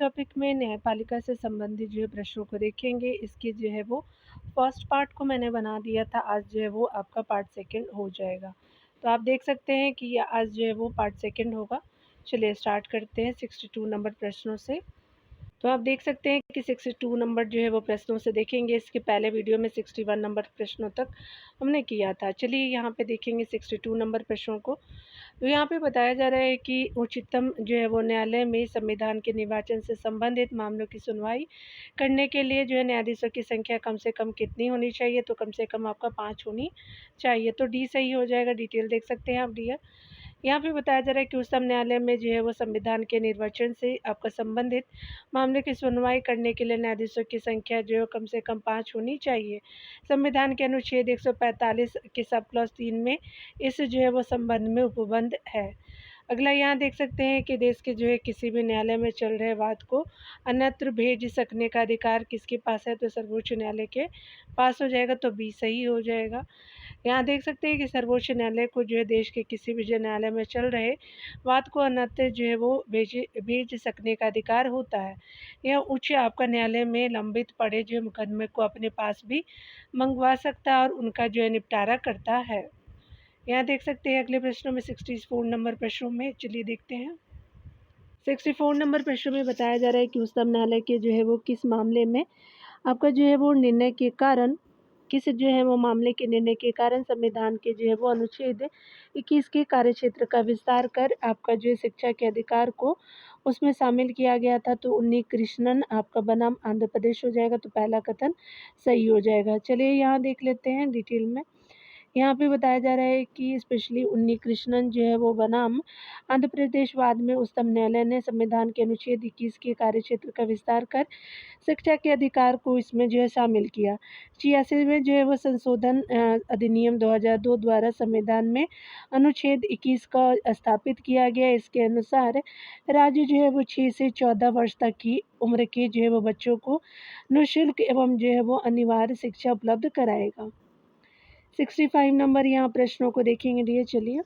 Topic में न्यायपालिका से संबंधित जो है प्रश्नों को देखेंगे। इसके जो है वो फर्स्ट पार्ट को मैंने बना दिया था, आज जो है वो आपका पार्ट सेकंड हो जाएगा। तो आप देख सकते हैं कि ये आज जो है वो पार्ट सेकंड होगा। चलिए स्टार्ट करते हैं 62 नंबर प्रश्नों से। तो आप देख सकते हैं कि 62 नंबर जो है वो प्रश्नों से देखेंगे। इसके पहले वीडियो में 61 नंबर प्रश्नों तक हमने किया था। चलिए यहाँ पे देखेंगे 62 नंबर प्रश्नों को। तो यहाँ पे बताया जा रहा है कि उच्चतम जो है वो न्यायालय में संविधान के निर्वाचन से संबंधित मामलों की सुनवाई करने के लिए जो है न्यायाधीशों की संख्या कम से कम कितनी होनी चाहिए। तो कम से कम आपका 5 होनी चाहिए। तो डी सही हो जाएगा। डिटेल देख सकते हैं आप डी। यहाँ पे बताया जा रहा है कि उच्चतम न्यायालय में जो है वो संविधान के निर्वाचन से आपका संबंधित मामले की सुनवाई करने के लिए न्यायाधीशों की संख्या जो है कम से कम 5 होनी चाहिए। संविधान के अनुच्छेद 145 के सब क्लॉज 3 में इस जो है वो संबंध में उपबंध है। अगला यहाँ देख सकते हैं कि देश के जो है किसी भी न्यायालय में चल रहे वाद को अन्यत्र भेज सकने का अधिकार किसके पास है। तो सर्वोच्च न्यायालय के पास हो जाएगा। तो बी सही हो जाएगा। यहाँ देख सकते हैं कि सर्वोच्च न्यायालय को जो है देश के किसी भी जो न्यायालय में चल रहे वाद को अन्यत्र जो है वो भेज सकने का अधिकार होता है। यह उच्च आपका न्यायालय में लंबित पड़े जो मुकदमे को अपने पास भी मंगवा सकता है और उनका जो है निपटारा करता है। यहाँ देख सकते हैं अगले प्रश्नों में 64 नंबर प्रश्नों में। चलिए देखते हैं 64 नंबर प्रश्न में बताया जा रहा है कि उच्चतम न्यायालय के जो है वो किस मामले में आपका जो है वो निर्णय के कारण किस जो है वो मामले के निर्णय के कारण संविधान के जो है वो अनुच्छेद 21 के कार्यक्षेत्र का विस्तार कर आपका जो है शिक्षा के अधिकार को उसमें शामिल किया गया था। तो उन्नी कृष्णन आपका बनाम आंध्र प्रदेश हो जाएगा। तो पहला कथन सही हो जाएगा। चलिए यहाँ देख लेते हैं डिटेल में। यहाँ पे बताया जा रहा है कि स्पेशली उन्नी कृष्णन जो है वो बनाम आंध्र प्रदेश वाद में उच्चतम न्यायालय ने संविधान के अनुच्छेद 21 के कार्यक्षेत्र का विस्तार कर शिक्षा के अधिकार को इसमें जो है शामिल किया। 86 में जो है वो संशोधन अधिनियम 2002 द्वारा संविधान में अनुच्छेद 21 का स्थापित किया गया। इसके अनुसार राज्य जो है वो 6 से 14 वर्ष तक की उम्र के जो है वो बच्चों को निःशुल्क एवं जो है वो अनिवार्य शिक्षा उपलब्ध कराएगा। 65 नंबर यहाँ प्रश्नों को देखेंगे। लिए चलिए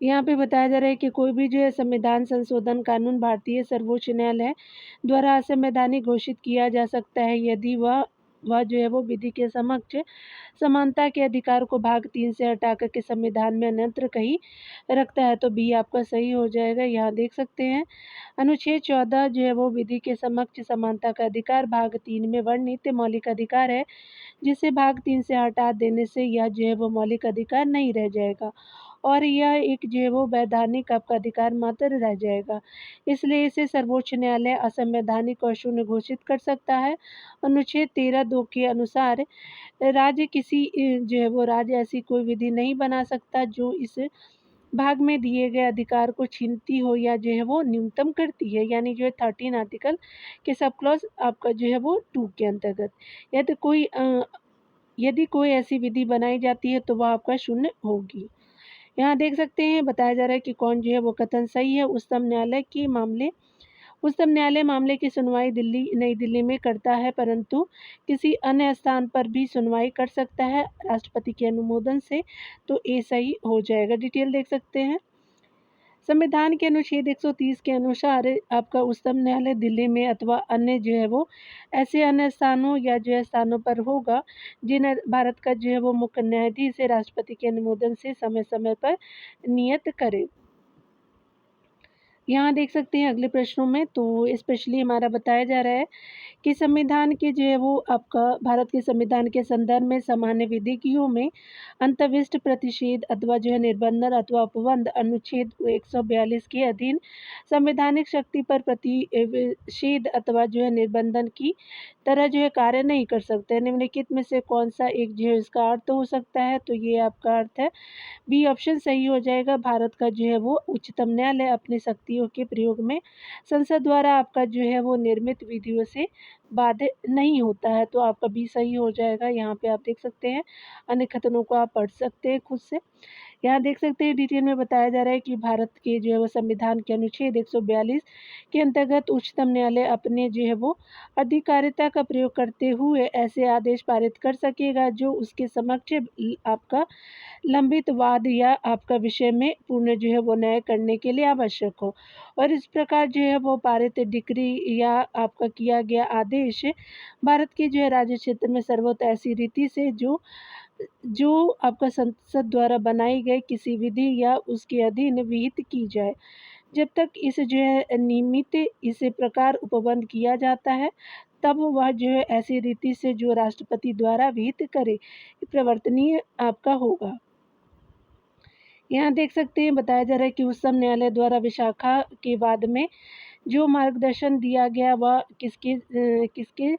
यहाँ पे बताया जा रहा है कि कोई भी जो है संविधान संशोधन कानून भारतीय सर्वोच्च न्यायालय द्वारा असंवैधानिक घोषित किया जा सकता है यदि वह जो है वो विधि के समक्ष समानता के अधिकार को भाग 3 से हटाकर के संविधान में अन्यत्र कहीं रखता है। तो बी आपका सही हो जाएगा। यहाँ देख सकते हैं अनुच्छेद 14 जो है वो विधि के समक्ष समानता का अधिकार भाग 3 में वर्णित मौलिक अधिकार है, जिसे भाग 3 से हटा देने से यह जो है वो मौलिक अधिकार नहीं रह जाएगा और यह एक जो है वो वैधानिक आपका अधिकार मात्र रह जाएगा। इसलिए इसे सर्वोच्च न्यायालय असंवैधानिक और शून्य घोषित कर सकता है। अनुच्छेद 13(2) के अनुसार राज्य किसी जो है वो राज्य ऐसी कोई विधि नहीं बना सकता जो इस भाग में दिए गए अधिकार को छीनती हो या जो है वो न्यूनतम करती है। यानी जो है 13 आर्टिकल के सब क्लॉज आपका जो है वो 2 के अंतर्गत यदि कोई ऐसी विधि बनाई जाती है तो वह आपका शून्य होगी। यहाँ देख सकते हैं बताया जा रहा है कि कौन जो है वो कथन सही है। उच्चतम न्यायालय मामले की सुनवाई नई दिल्ली में करता है, परंतु किसी अन्य स्थान पर भी सुनवाई कर सकता है राष्ट्रपति के अनुमोदन से। तो ए सही हो जाएगा। डिटेल देख सकते हैं। संविधान के अनुच्छेद 130 के अनुसार आपका उच्चतम न्यायालय दिल्ली में अथवा अन्य जो है वो ऐसे अन्य स्थानों या जो है स्थानों पर होगा जिन्हें भारत का जो है वो मुख्य न्यायाधीश राष्ट्रपति के अनुमोदन से समय समय पर नियत करे। यहाँ देख सकते हैं अगले प्रश्नों में। तो स्पेशली हमारा बताया जा रहा है कि संविधान के जो है वो आपका भारत के संविधान के संदर्भ में सामान्य विधिज्ञों में अंतर्विष्ट प्रतिषेध अथवा जो है निर्बंधन अथवा उपबंध अनुच्छेद 142 के अधीन संवैधानिक शक्ति पर प्रतिषेध अथवा जो है निर्बंधन की तरह जो है कार्य नहीं कर सकते। निम्नलिखित में से कौन सा एक जो है इसका अर्थ हो सकता है। तो ये आपका अर्थ है बी ऑप्शन सही हो जाएगा। भारत का जो है वो उच्चतम न्यायालय अपनी शक्तियों के प्रयोग में संसद द्वारा आपका जो है वो निर्मित विधियों से बाध्य नहीं होता है। तो आपका बी सही हो जाएगा। यहाँ पे आप देख सकते हैं अन्य कथनों को आप पढ़ सकते हैं खुद से। यहाँ देख सकते हैं डिटेल में बताया जा रहा है कि भारत के जो है वो संविधान के अनुच्छेद 142 के अंतर्गत उच्चतम न्यायालय अपने जो है वो अधिकारिता का प्रयोग करते हुए ऐसे आदेश पारित कर सकेगा जो उसके समक्ष आपका लंबित वाद या आपका विषय में पूर्ण जो है वो न्याय करने के लिए आवश्यक हो। और इस प्रकार जो है वो पारित डिक्री या आपका किया गया आदेश भारत के जो है राज्य क्षेत्र में सर्वोच्च ऐसी रीति से जो जो आपका संसद द्वारा बनाई गई किसी विधि या उसके अधीन विहित की जाए। जब तक इस जो है नियमित इसे प्रकार उपबंध किया जाता है, तब वह जो है ऐसी रीति से जो राष्ट्रपति द्वारा विहित करे, प्रवर्तनीय आपका होगा। यहाँ देख सकते हैं बताया जा रहा है कि उच्चतम न्यायालय द्वारा विशाखा के बाद में जो मार्गदर्शन दिया गया वह किसके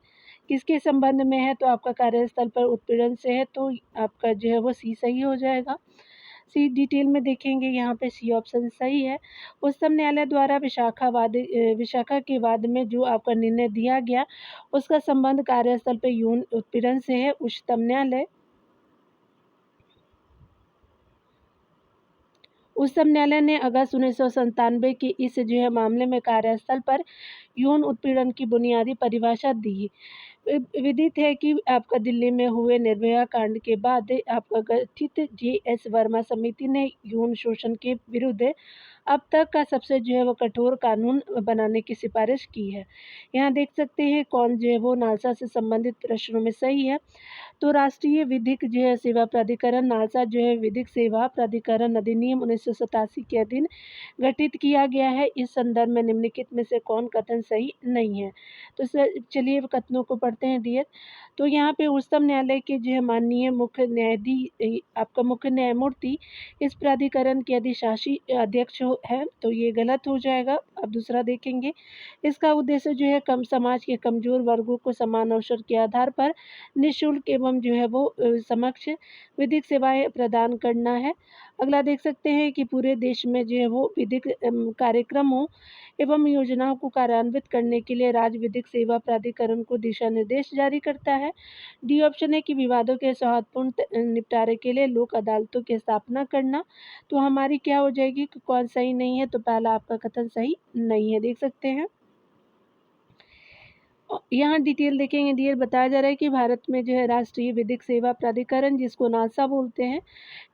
किसके संबंध में है, तो आपका कार्यस्थल पर उत्पीड़न से है, तो आपका जो है वो सी सही हो जाएगा। सी डिटेल में देखेंगे, यहाँ पे सी ऑप्शन सही है। उच्चतम न्यायालय द्वारा विशाखा के बाद में जो आपका निर्णय दिया गया उसका संबंध कार्यस्थल पर यौन उत्पीड़न से है। उच्चतम न्यायालय ने अगस्त 1997 के इस जो है मामले में कार्यस्थल पर यौन उत्पीड़न की बुनियादी परिभाषा दी। विदित है कि आपका दिल्ली में हुए निर्भया कांड के बाद आपका गठित जे.एस. वर्मा समिति ने यौन शोषण के विरुद्ध अब तक का सबसे जो है वो कठोर कानून बनाने की सिफारिश की है। यहाँ देख सकते हैं कौन जो है वो नालसा से संबंधित प्रश्नों में सही है। तो राष्ट्रीय विधिक जो है सेवा प्राधिकरण नालसा जो है विधिक सेवा प्राधिकरण अधिनियम 1987 के अधीन गठित किया गया है। इस संदर्भ में निम्नलिखित में से कौन कथन सही नहीं है। तो चलिए कथनों को पढ़ते हैं डियर। तो यहाँ पे उच्चतम न्यायालय के जो है माननीय मुख्य न्यायाधीश आपका मुख्य न्यायमूर्ति इस प्राधिकरण के अधिशासी अध्यक्ष है, तो ये गलत हो जाएगा। अब दूसरा देखेंगे, इसका उद्देश्य जो है कम समाज के कमजोर वर्गों को समान अवसर के आधार पर निःशुल्क एवं जो है वो समक्ष विधिक सेवाएं प्रदान करना है। अगला देख सकते हैं कि पूरे देश में जो है वो विधिक कार्यक्रमों एवं योजनाओं को कार्यान्वित करने के लिए राज्य विधिक सेवा प्राधिकरण को दिशा निर्देश जारी करता है। डी ऑप्शन है कि विवादों के सौहार्दपूर्ण निपटारे के लिए लोक अदालतों की स्थापना करना। तो हमारी क्या हो जाएगी कि कौन सही नहीं है, तो पहला आपका कथन सही नहीं है। देख सकते हैं यहाँ डिटेल देखेंगे डियर। बताया जा रहा है कि भारत में जो है राष्ट्रीय विधिक सेवा प्राधिकरण जिसको नालसा बोलते हैं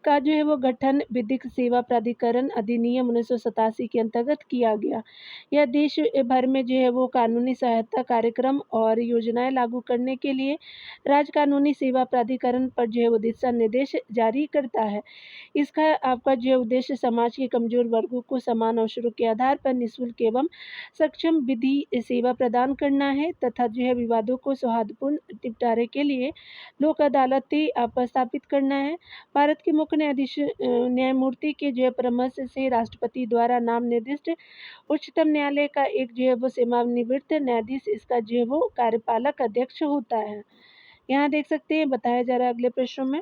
का जो है वो गठन विधिक सेवा प्राधिकरण अधिनियम 1987 के अंतर्गत किया गया। यह देश भर में जो है वो कानूनी सहायता कार्यक्रम और योजनाएं लागू करने के लिए राज्य कानूनी सेवा प्राधिकरण पर जो है वो दिशा निर्देश जारी करता है। इसका आपका जो है उद्देश्य समाज के कमजोर वर्गों को समान अवसरों के आधार पर निःशुल्क एवं सक्षम विधि सेवा प्रदान करना है तथा जो है विवादों को सौहार्दपूर्ण निपटारे के लिए लोक अदालतें स्थापित करना है। भारत के मुख्य न्यायमूर्ति के जो है परामर्श से राष्ट्रपति द्वारा नाम निर्दिष्ट उच्चतम न्यायालय का एक जो है वो सेवानिवृत्त न्यायाधीश इसका जो है वो कार्यपालक अध्यक्ष होता है। यहाँ देख सकते हैं बताया जा रहा है अगले प्रश्नों में।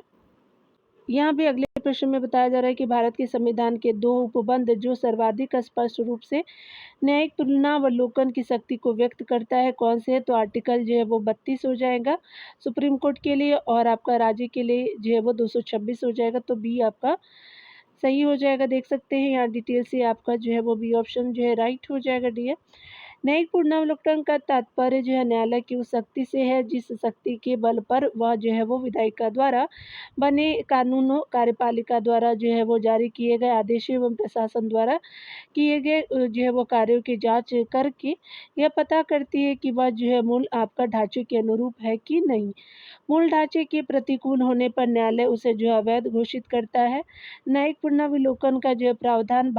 यहाँ भी अगले प्रश्न में बताया जा रहा है कि भारत के संविधान के दो उपबंध जो सर्वाधिक स्पष्ट रूप से न्यायिक तुलनावलोकन की शक्ति को व्यक्त करता है कौन से है, तो आर्टिकल जो है वो 32 हो जाएगा सुप्रीम कोर्ट के लिए और आपका राज्य के लिए जो है वो 226 हो जाएगा। तो बी आपका सही हो जाएगा। देख सकते हैं यहाँ डिटेल से आपका जो है वो बी ऑप्शन जो है राइट हो जाएगा डियर। न्यायिक पुनरावलोकन का तात्पर्य जो है न्यायालय की उस शक्ति से है जिस शक्ति के बल पर वह जो है वो विधायिका द्वारा बने कानूनों कार्यपालिका द्वारा जो है वो जारी किए गए आदेशों एवं प्रशासन द्वारा किए गए जो है वो कार्यों की जांच करके यह पता करती है कि वह जो है मूल आपका ढांचे के अनुरूप है कि नहीं। मूल ढांचे के प्रतिकूल होने पर न्यायालय उसे जो है अवैध घोषित करता है। न्यायिक पुनरावलोकन का जो है प्रावधान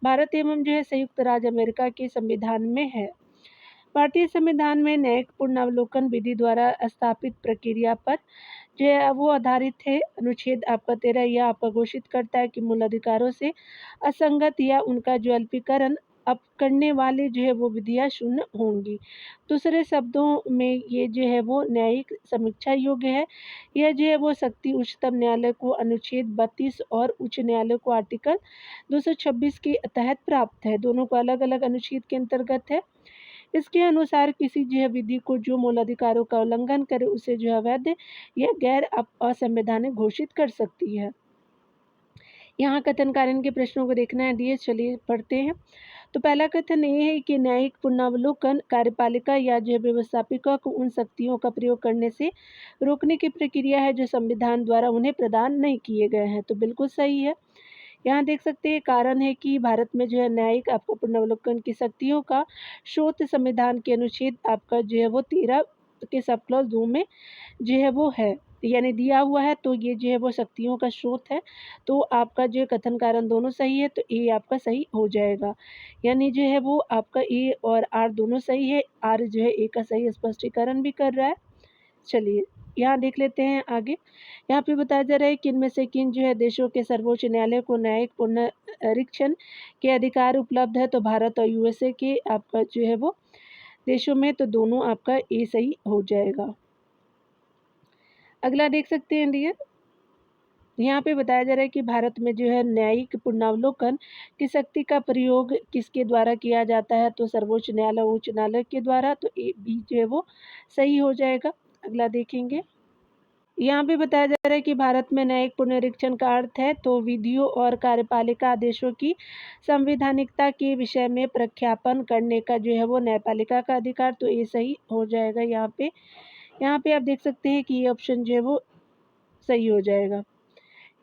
भारत एवं जो है संयुक्त राज्य अमेरिका के संविधान में है। भारतीय संविधान में न्यायिक पुनरावलोकन विधि द्वारा स्थापित प्रक्रिया पर जो है वो आधारित है। अनुच्छेद आपका 13 यह आपका घोषित करता है कि मूल अधिकारों से असंगत या उनका जो अल्पीकरण अब करने वाले जो है वो विधियाँ शून्य होंगी। दूसरे शब्दों में ये जो है वो न्यायिक समीक्षा योग्य है। यह जो है वो शक्ति उच्चतम न्यायालय को अनुच्छेद 32 और उच्च न्यायालय को आर्टिकल 226 के तहत प्राप्त है। दोनों को अलग अलग अनुच्छेद के अंतर्गत है। इसके अनुसार किसी जो है विधि को जो मूल अधिकारों का उल्लंघन करे उसे जो है अवैध या गैर असंवैधानिक घोषित कर सकती है। यहाँ कथन कारण के प्रश्नों को देखना है डियर, चलिए पढ़ते हैं। तो पहला कथन ये है कि न्यायिक पुनरावलोकन कार्यपालिका या जो व्यवस्थापिका को उन शक्तियों का प्रयोग करने से रोकने की प्रक्रिया है जो संविधान द्वारा उन्हें प्रदान नहीं किए गए हैं। तो बिल्कुल सही है। यहाँ देख सकते हैं कारण है कि भारत में जो है न्यायिक आपका पुनरावलोकन की शक्तियों का स्रोत संविधान के अनुच्छेद आपका जो है वो 13 के सब क्लॉज 2 में जो है वो है, यानी दिया हुआ है। तो ये जो है वो शक्तियों का स्रोत है। तो आपका जो है कथन कारण दोनों सही है, तो ए आपका सही हो जाएगा। यानी जो है वो आपका ए और आर दोनों सही है। आर जो है ए का सही स्पष्टीकरण भी कर रहा है। चलिए यहाँ देख लेते हैं आगे। यहाँ पे बताया जा रहा है कि इनमें से किन जो है देशों के सर्वोच्च न्यायालय को न्यायिक पुनरीक्षण के अधिकार उपलब्ध है। तो भारत और यूएसए के आपका जो है वो देशों में, तो दोनों आपका ए सही हो जाएगा। अगला देख सकते हैं डियर, यहाँ पे बताया जा रहा है कि भारत में जो है न्यायिक पुनरावलोकन की शक्ति का प्रयोग किसके द्वारा किया जाता है। तो सर्वोच्च न्यायालय, उच्च न्यायालय के द्वारा। तो ए बी जो है वो सही हो जाएगा। अगला देखेंगे। यहाँ पे बताया जा रहा है कि भारत में न्यायिक पुनरीक्षण का अर्थ है तो विधियों और कार्यपालिका आदेशों की संवैधानिकता के विषय में प्रख्यापन करने का जो है वो न्यायपालिका का अधिकार। तो ये सही हो जाएगा। यहाँ पे आप देख सकते हैं कि ये ऑप्शन जो है वो सही हो जाएगा।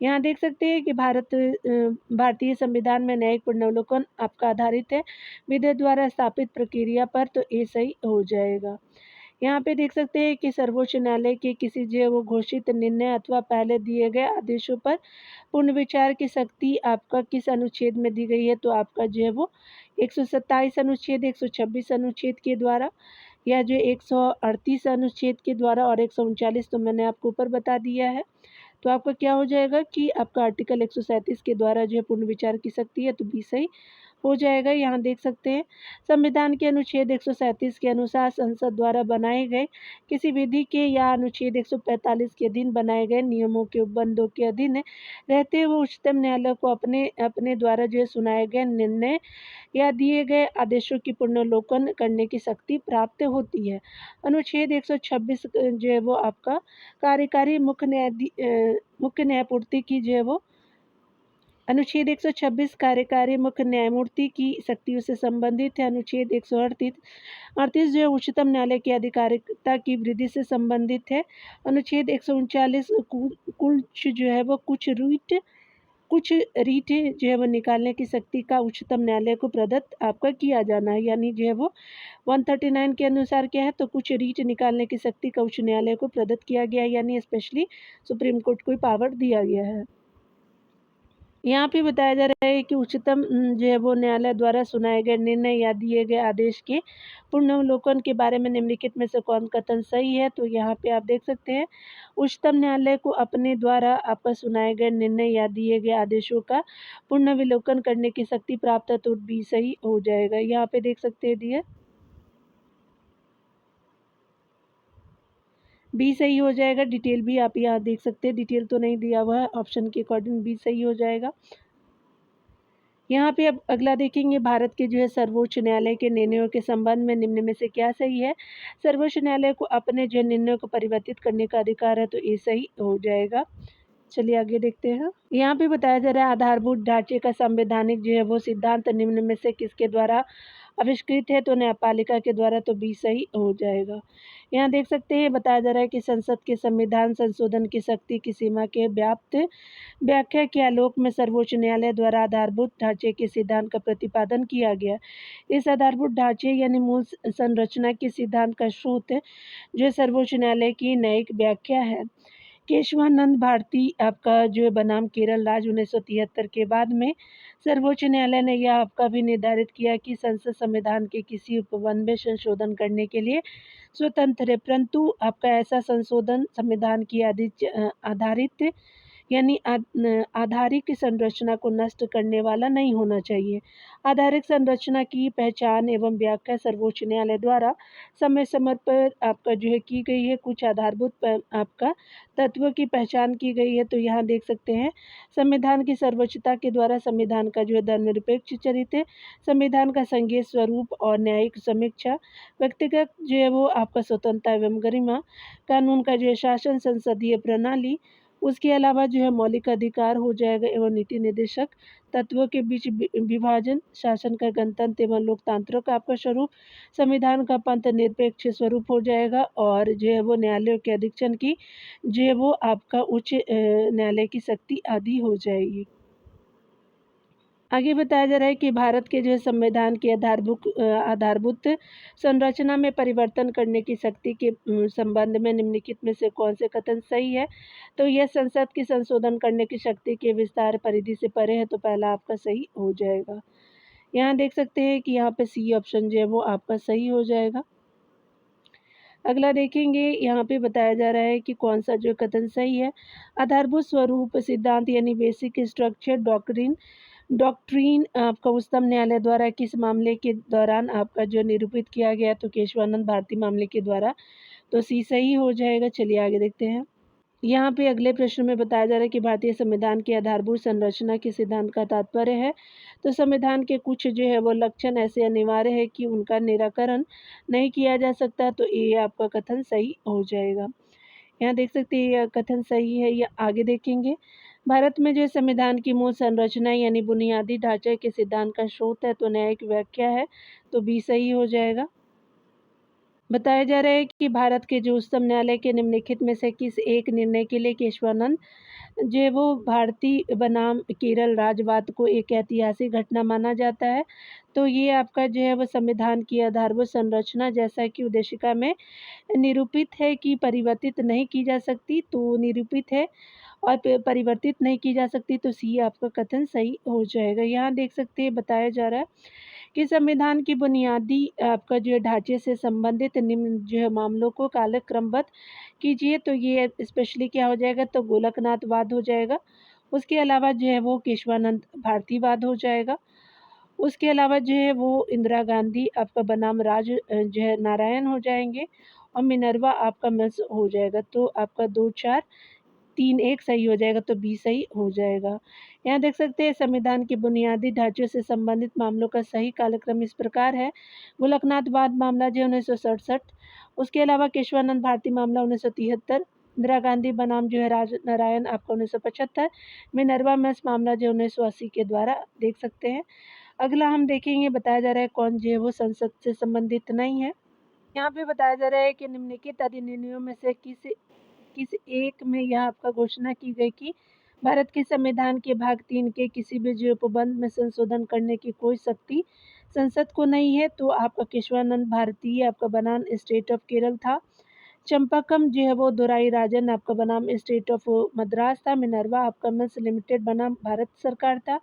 यहाँ देख सकते हैं कि भारतीय संविधान में न्यायिक पुनरावलोकन आपका आधारित है विधेयक द्वारा स्थापित प्रक्रिया पर। तो ये सही हो जाएगा। यहाँ पे देख सकते हैं कि सर्वोच्च न्यायालय के किसी जो है वो घोषित निर्णय अथवा पहले दिए गए आदेशों पर पुनर्विचार की शक्ति आपका किस अनुच्छेद में दी गई है। तो आपका जो है वो 127 अनुच्छेद, 126 अनुच्छेद के द्वारा, या जो 138 अनुच्छेद के द्वारा और 139 तो मैंने आपको ऊपर बता दिया है। तो आपका क्या हो जाएगा कि आपका आर्टिकल 137 के द्वारा जो है पुनर्विचार की शक्ति है। तो बी सही हो जाएगा। यहाँ देख सकते हैं संविधान के अनुच्छेद 137 के अनुसार संसद द्वारा बनाए गए किसी विधि के या अनुच्छेद 145 के अधीन बनाए गए नियमों के उपबंधों के अधीन रहते हुए उच्चतम न्यायालय को अपने अपने द्वारा जो है सुनाए गए निर्णय या दिए गए आदेशों की पुनर्लोकन करने की शक्ति प्राप्त होती है। अनुच्छेद 126 जो है वो आपका कार्यकारी मुख्य न्यायपूर्ति की जो है वो अनुच्छेद 126 कार्यकारी मुख्य न्यायमूर्ति की शक्तियों से संबंधित है। अनुच्छेद 138 जो है उच्चतम न्यायालय की आधिकारिकता की वृद्धि से संबंधित है। अनुच्छेद 139 कुछ जो है वो कुछ रीट जो है वो निकालने की शक्ति का उच्चतम न्यायालय को प्रदत्त आपका किया जाना है। यानी जो है वो 139 के अनुसार क्या है, तो कुछ रीट निकालने की शक्ति का उच्च न्यायालय को प्रदत्त किया गया है, यानी स्पेशली सुप्रीम कोर्ट को पावर दिया गया है। यहाँ पे बताया जा रहा है कि उच्चतम जो है वो न्यायालय द्वारा सुनाए गए निर्णय या दिए गए आदेश के पुनर्वलोकन के बारे में निम्नलिखित में से कौन कथन सही है। तो यहाँ पे आप देख सकते हैं उच्चतम न्यायालय को अपने द्वारा आपका सुनाए गए निर्णय या दिए गए आदेशों का पुनर्विलोकन करने की शक्ति प्राप्त है। तो बी सही हो जाएगा। यहाँ पे देख सकते हैं डियर, बी सही हो जाएगा। डिटेल भी आप यहाँ देख सकते हैं, डिटेल तो नहीं दिया हुआ है, ऑप्शन के अकॉर्डिंग बी सही हो जाएगा। यहाँ पे अब अगला देखेंगे, भारत के जो है सर्वोच्च न्यायालय के निर्णयों के संबंध में निम्न में से क्या सही है। सर्वोच्च न्यायालय को अपने जो निर्णयों को परिवर्तित करने का अधिकार है। तो ये सही हो जाएगा। चलिए आगे देखते हैं। यहाँ पे बताया जा रहा है आधारभूत ढांचे का संवैधानिक जो है वो सिद्धांत निम्न में से किसके द्वारा आविष्कृत है। तो न्यायपालिका के द्वारा। तो बी सही हो जाएगा। यहाँ देख सकते हैं बताया जा रहा है कि संसद के संविधान संशोधन की शक्ति की सीमा के व्याप्त व्याख्या के आलोक में सर्वोच्च न्यायालय द्वारा आधारभूत ढांचे के सिद्धांत का प्रतिपादन किया गया। इस आधारभूत ढांचे यानी मूल संरचना के सिद्धांत का स्रोत जो सर्वोच्च न्यायालय की न्यायिक व्याख्या है। केशवानंद भारती आपका जो है बनाम केरल राज्य 1973 के बाद में सर्वोच्च न्यायालय ने यह आपका भी निर्धारित किया कि संसद संविधान के किसी उपबंध में संशोधन करने के लिए स्वतंत्र है, परंतु आपका ऐसा संशोधन संविधान की आधारित यानी आधारिक संरचना को नष्ट करने वाला नहीं होना चाहिए। आधारिक संरचना की पहचान एवं व्याख्या सर्वोच्च न्यायालय द्वारा समय समय पर आपका जो है की गई है। कुछ आधारभूत आपका तत्वों की पहचान की गई है। तो यहाँ देख सकते हैं संविधान की सर्वोच्चता के द्वारा संविधान का जो है धर्मनिरपेक्ष चरित्र, संविधान का संघीय स्वरूप और न्यायिक समीक्षा, व्यक्तिगत जो है वो आपका स्वतंत्रता एवं गरिमा, कानून का जो है शासन, संसदीय प्रणाली उसके अलावा जो है मौलिक अधिकार हो जाएगा एवं नीति निर्देशक तत्वों के बीच विभाजन, शासन का गणतंत्र एवं लोकतंत्र का आपका स्वरूप, संविधान का पंथ निरपेक्ष स्वरूप हो जाएगा और जो है वो न्यायालयों के अधीक्षण की जो है वो आपका उच्च न्यायालय की शक्ति आदि हो जाएगी। आगे बताया जा रहा है कि भारत के जो है संविधान की आधारभूत संरचना में परिवर्तन करने की शक्ति के संबंध में निम्नलिखित में से कौन से कथन सही है? तो यह संसद की संशोधन करने की शक्ति के विस्तार परिधि से परे है, तो पहला आपका सही हो जाएगा। यहाँ देख सकते हैं कि यहाँ पे सी ऑप्शन जो है वो आपका सही हो जाएगा। अगला देखेंगे, यहाँ पे बताया जा रहा है कि कौन सा जो कथन सही है। आधारभूत स्वरूप सिद्धांत यानी बेसिक स्ट्रक्चर डॉक्ट्रीन आपका उच्चतम न्यायालय द्वारा किस मामले के दौरान आपका जो निरूपित किया गया, तो केशवानंद भारती मामले के द्वारा, तो सी सही हो जाएगा। चलिए आगे देखते हैं। यहाँ पे अगले प्रश्न में बताया जा रहा है कि भारतीय संविधान की आधारभूत संरचना के सिद्धांत का तात्पर्य है, तो संविधान के कुछ जो है वो लक्षण ऐसे अनिवार्य है कि उनका निराकरण नहीं किया जा सकता, तो ये आपका कथन सही हो जाएगा। यहाँ देख सकते हैं यह कथन सही है या आगे देखेंगे। भारत में जो संविधान की मूल संरचना यानी बुनियादी ढांचे के सिद्धांत का स्रोत है, तो न्यायिक व्याख्या है, तो बी सही हो जाएगा। बताया जा रहा है कि भारत के जो उच्चतम न्यायालय के निम्नलिखित में से किस एक निर्णय के लिए केशवानंद जो है वो भारतीय बनाम केरल राज्यवाद को एक ऐतिहासिक घटना माना जाता है, तो ये आपका जो है वो संविधान की आधारभूत संरचना जैसा कि उद्देशिका में निरूपित है कि परिवर्तित नहीं की जा सकती, तो निरूपित है और परिवर्तित नहीं की जा सकती, तो सी आपका कथन सही हो जाएगा। यहाँ देख सकते हैं बताया जा रहा है कि संविधान की बुनियादी आपका जो है ढांचे से संबंधित निम्न जो है मामलों को कालक्रमबद्ध कीजिए, तो ये स्पेशली क्या हो जाएगा, तो गोलकनाथवाद हो जाएगा। उसके अलावा जो है वो केशवानंद भारतीवाद हो जाएगा। उसके अलावा जो है वो इंदिरा गांधी आपका बनाम जो है नारायण हो जाएंगे और मिनर्वा आपका मिल्स हो जाएगा, तो आपका 2 4 3 1 सही हो जाएगा, तो बी सही हो जाएगा। यहाँ देख सकते हैं संविधान के बुनियादी ढांचों से संबंधित मामलों का सही कालक्रम इस प्रकार है। गोलकनाथवाद मामला जो 1967, उसके अलावा केशवानंद भारती मामला 1973, इंदिरा गांधी बनाम जो है राज नारायण आपका 1975, मिनर्वा मिल्स मामला जो 1980 के द्वारा देख सकते हैं। अगला हम देखेंगे, बताया जा रहा है कौन जो है वो संसद से संबंधित नहीं है। यहाँ पे बताया जा रहा है कि निम्नलिखित अधिनियमों में से किस एक में यह आपका घोषणा की गई कि भारत के संविधान के भाग 3 के किसी भी जो उपबंध में संशोधन करने की कोई शक्ति संसद को नहीं है, तो आपका केशवानंद भारती आपका बनाम स्टेट ऑफ केरल था। चंपाकम जो है वो दुराई राजन आपका बनाम स्टेट ऑफ मद्रास था। मिनर्वा आपका मिल्स लिमिटेड बनाम भारत सरकार था।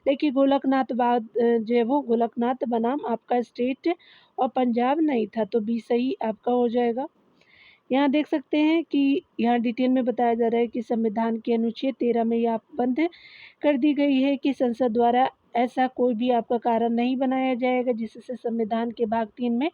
लेकिन गोलकनाथवाद जो है वो गोलकनाथ बनाम आपका स्टेट और पंजाब नहीं था, तो बी सही आपका हो जाएगा। यहाँ देख सकते हैं कि यहाँ डिटेल में बताया जा रहा है कि संविधान के अनुच्छेद 13 में यह बंद कर दी गई है कि संसद द्वारा ऐसा कोई भी आपका कारण नहीं बनाया जाएगा जिससे संविधान के भाग 3 में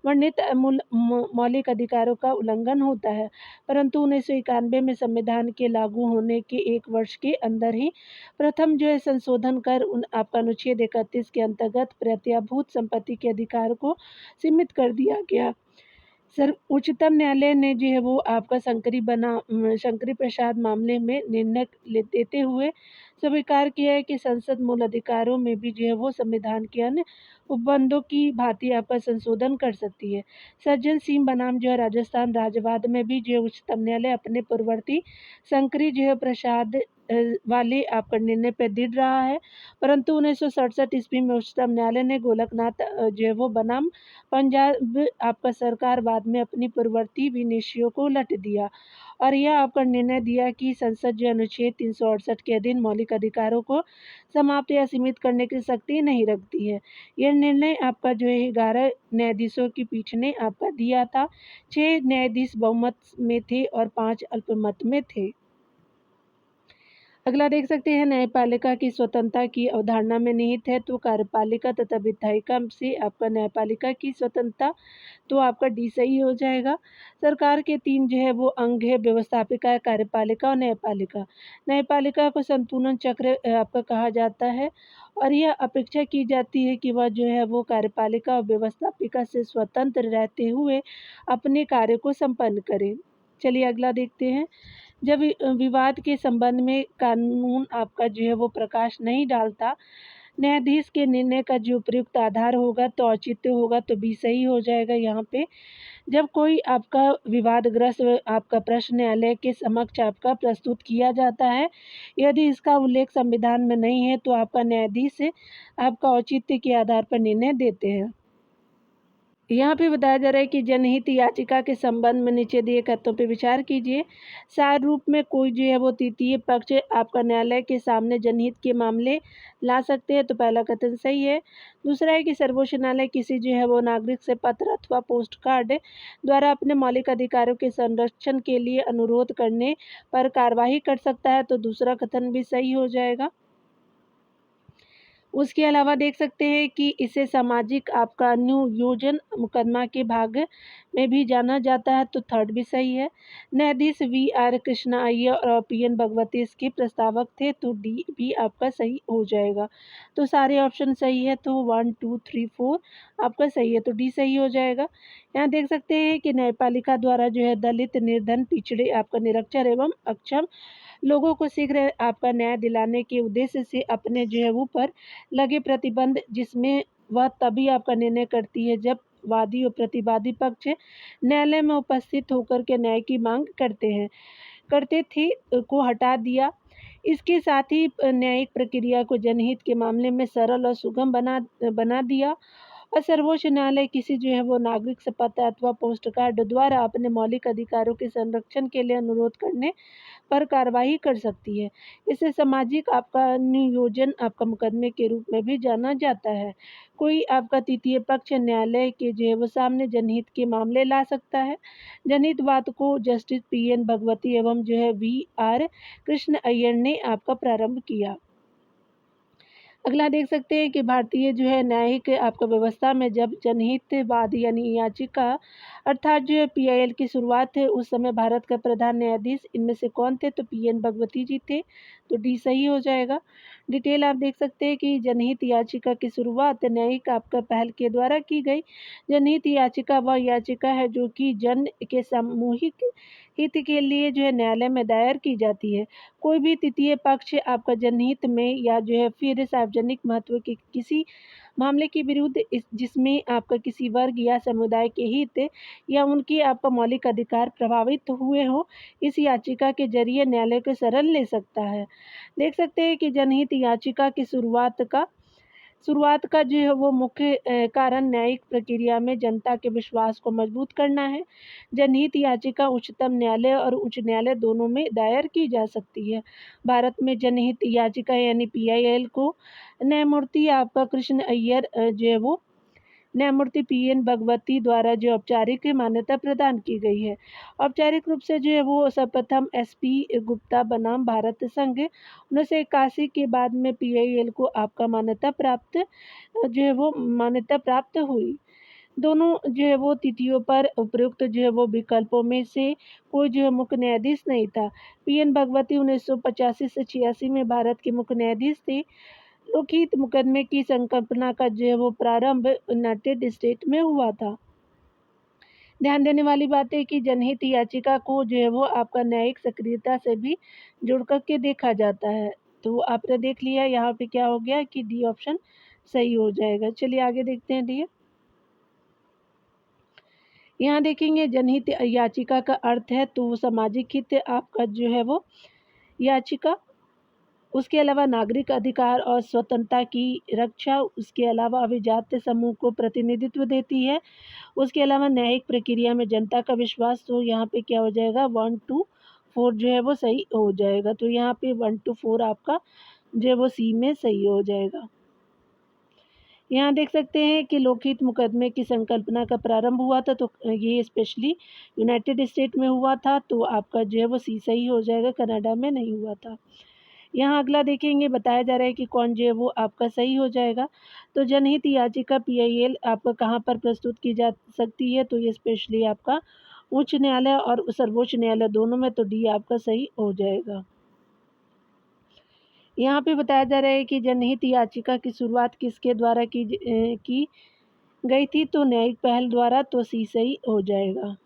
वर्णित मौलिक अधिकारों का उल्लंघन होता है, परंतु 1991 में संविधान के लागू होने के 1 वर्ष के अंदर ही प्रथम जो है संशोधन कर आपका अनुच्छेद 31 के अंतर्गत प्रत्याभूत संपत्ति के अधिकार को सीमित कर दिया गया। सर उच्चतम न्यायालय ने जो है वो आपका शंकरी प्रसाद मामले में निर्णय देते हुए स्वीकार किया है कि संसद मूल अधिकारों में भी जो है वो संविधान के अन्य उपबंधों की भांति आपका संशोधन कर सकती है। सज्जन सिंह बनाम जो है राजस्थान राज्यवाद में भी जो है उच्चतम न्यायालय अपने पूर्ववर्ती शंकरी जो है प्रसाद वाले आपका निर्णय पर दृढ़ रहा है, परंतु 1967 ईस्वी में उच्चतम न्यायालय ने गोलकनाथ जो है वो बनाम पंजाब आपका सरकार बाद में अपनी पूर्ववर्ती विनिश्चयों को उलट दिया और यह आपका निर्णय दिया कि संसद जो अनुच्छेद 368 के अधीन मौलिक अधिकारों को समाप्त या सीमित करने की शक्ति नहीं रखती है। यह निर्णय आपका जो है 11 न्यायाधीशों की पीठ ने आपका दिया था। 6 न्यायाधीश बहुमत में थे और 5 अल्पमत में थे। अगला देख सकते हैं, न्यायपालिका की स्वतंत्रता की अवधारणा में निहित है, तो कार्यपालिका तथा विधायिका से आपका न्यायपालिका की स्वतंत्रता, तो आपका डी सही हो जाएगा। सरकार के 3 जो है वो अंग है, व्यवस्थापिका, कार्यपालिका और न्यायपालिका। न्यायपालिका को संतुलन चक्र आपका कहा जाता है और यह अपेक्षा की जाती है कि वह जो है वो कार्यपालिका और व्यवस्थापिका से स्वतंत्र रहते हुए अपने कार्य को संपन्न करे। चलिए अगला देखते हैं। जब विवाद के संबंध में कानून आपका जो है वो प्रकाश नहीं डालता, न्यायाधीश के निर्णय का जो उपयुक्त आधार होगा तो औचित्य होगा तो भी सही हो जाएगा यहाँ पे। जब कोई आपका विवादग्रस्त आपका प्रश्न न्यायालय के समक्ष आपका प्रस्तुत किया जाता है, यदि इसका उल्लेख संविधान में नहीं है तो आपका न्यायाधीश आपका औचित्य के आधार पर निर्णय देते हैं। यहाँ पे बताया जा रहा है कि जनहित याचिका के संबंध में नीचे दिए कथनों पर विचार कीजिए। सार रूप में कोई जो है वो तृतीय पक्ष आपका न्यायालय के सामने जनहित के मामले ला सकते हैं, तो पहला कथन सही है। दूसरा है कि सर्वोच्च न्यायालय किसी जो है वो नागरिक से पत्र अथवा पोस्ट कार्ड द्वारा अपने मौलिक अधिकारों के संरक्षण के लिए अनुरोध करने पर कार्यवाही कर सकता है, तो दूसरा कथन भी सही हो जाएगा। उसके अलावा देख सकते हैं कि इसे सामाजिक आपका अनुयोजन मुकदमा के भाग में भी जाना जाता है, तो थर्ड भी सही है। न्यायाधीश वी.आर. कृष्णा अय्यर और पी.एन. भगवती इसके प्रस्तावक थे, तो डी भी आपका सही हो जाएगा। तो सारे ऑप्शन सही है, तो 1, 2, 3, 4 आपका सही है, तो डी सही हो जाएगा। यहाँ देख सकते हैं कि न्यायपालिका द्वारा जो है दलित, निर्धन, पिछड़े, आपका निरक्षर एवं अक्षम लोगों को शीघ्र आपका न्याय दिलाने के उद्देश्य से अपने जो है वो पर लगे प्रतिबंध, जिसमें वह तभी आपका निर्णय करती है जब वादी और प्रतिवादी पक्ष न्यायालय में उपस्थित होकर के न्याय की मांग करते थे को हटा दिया। इसके साथ ही न्यायिक प्रक्रिया को जनहित के मामले में सरल और सुगम बना दिया और सर्वोच्च न्यायालय किसी जो है वो नागरिक से पत्र अथवा पोस्ट कार्ड द्वारा अपने मौलिक अधिकारों के संरक्षण के लिए अनुरोध करने पर कार्रवाई कर सकती है। इसे सामाजिक आपका नियोजन आपका मुकदमे के रूप में भी जाना जाता है। कोई आपका तृतीय पक्ष न्यायालय के जो है वो सामने जनहित के मामले ला सकता है। जनहित वाद को जस्टिस पी.एन. भगवती एवं जो है वी.आर. कृष्ण अय्यर ने आपका प्रारंभ किया। अगला देख सकते हैं कि भारतीय जो है न्यायिक आपका व्यवस्था में जब जनहित वाद यानी याचिका अर्थात जो है पीआईएल की शुरुआत है, उस समय भारत का प्रधान न्यायाधीश इनमें से कौन थे, तो पी.एन. भगवती जी थे, तो डी सही हो जाएगा। डिटेल आप देख सकते हैं कि जनहित याचिका की शुरुआत न्यायिक आपका पहल के द्वारा की गई। जनहित याचिका वह याचिका है जो कि जन के सामूहिक हित के लिए जो है न्यायालय में दायर की जाती है। कोई भी तृतीय पक्ष आपका जनहित में या जो है फिर सार्वजनिक महत्व के किसी मामले के विरुद्ध जिसमें आपका किसी वर्ग या समुदाय के हित या उनकी आपका मौलिक अधिकार प्रभावित हुए हो, इस याचिका के जरिए न्यायालय को शरण ले सकता है। देख सकते हैं कि जनहित याचिका की शुरुआत का जो है वो मुख्य कारण न्यायिक प्रक्रिया में जनता के विश्वास को मजबूत करना है। जनहित याचिका उच्चतम न्यायालय और उच्च न्यायालय दोनों में दायर की जा सकती है। भारत में जनहित याचिका यानी पीआईएल को न्यायमूर्ति आपका कृष्ण अय्यर जो है वो न्यायमूर्ति पी.एन. भगवती द्वारा जो औपचारिक मान्यता प्रदान की गई है। औपचारिक रूप से जो है वो सर्वप्रथम एस.पी. गुप्ता बनाम भारत संघ 1981 के बाद में पीआईएल को आपका मान्यता प्राप्त हुई। दोनों जो है वो तिथियों पर उपयुक्त जो है वो विकल्पों में से कोई जो है मुख्य न्यायाधीश नहीं था। पी.एन. भगवती 1985 से 86 में भारत के मुख्य न्यायाधीश थे। लोकहित मुकदमे की संकल्पना का जो है वो प्रारंभ यूनाइटेड स्टेट में हुआ था। ध्यान देने वाली बात है कि जनहित याचिका को जो है वो आपका न्यायिक सक्रियता से भी जुड़ करके देखा जाता है। तो आपने देख लिया यहाँ पे क्या हो गया कि डी ऑप्शन सही हो जाएगा। चलिए आगे देखते हैं डी। यहाँ देखेंगे जनहित याचिका का अर्थ है तो सामाजिक हित आपका जो है वो याचिका, उसके अलावा नागरिक अधिकार और स्वतंत्रता की रक्षा, उसके अलावा अभिजात समूह को प्रतिनिधित्व देती है, उसके अलावा न्यायिक प्रक्रिया में जनता का विश्वास, तो यहाँ पे क्या हो जाएगा 1, 2, 4 जो है वो सही हो जाएगा। तो यहाँ पे 1 to 4 आपका जो है वो सी में सही हो जाएगा। यहाँ देख सकते हैं कि लोकहित मुकदमे की संकल्पना का प्रारंभ हुआ था, तो ये स्पेशली यूनाइटेड स्टेट में हुआ था, तो आपका जो है वो सी सही हो जाएगा, कनाडा में नहीं हुआ था। यहाँ अगला देखेंगे, बताया जा रहा है कि कौन जो है वो आपका सही हो जाएगा। तो जनहित याचिका पीआईएल आपका कहाँ पर प्रस्तुत की जा सकती है, तो ये स्पेशली आपका उच्च न्यायालय और सर्वोच्च न्यायालय दोनों में, तो डी आपका सही हो जाएगा। यहाँ पे बताया जा रहा है कि जनहित याचिका की शुरुआत किसके द्वारा की गई थी, तो न्यायिक पहल द्वारा, तो सी सही हो जाएगा।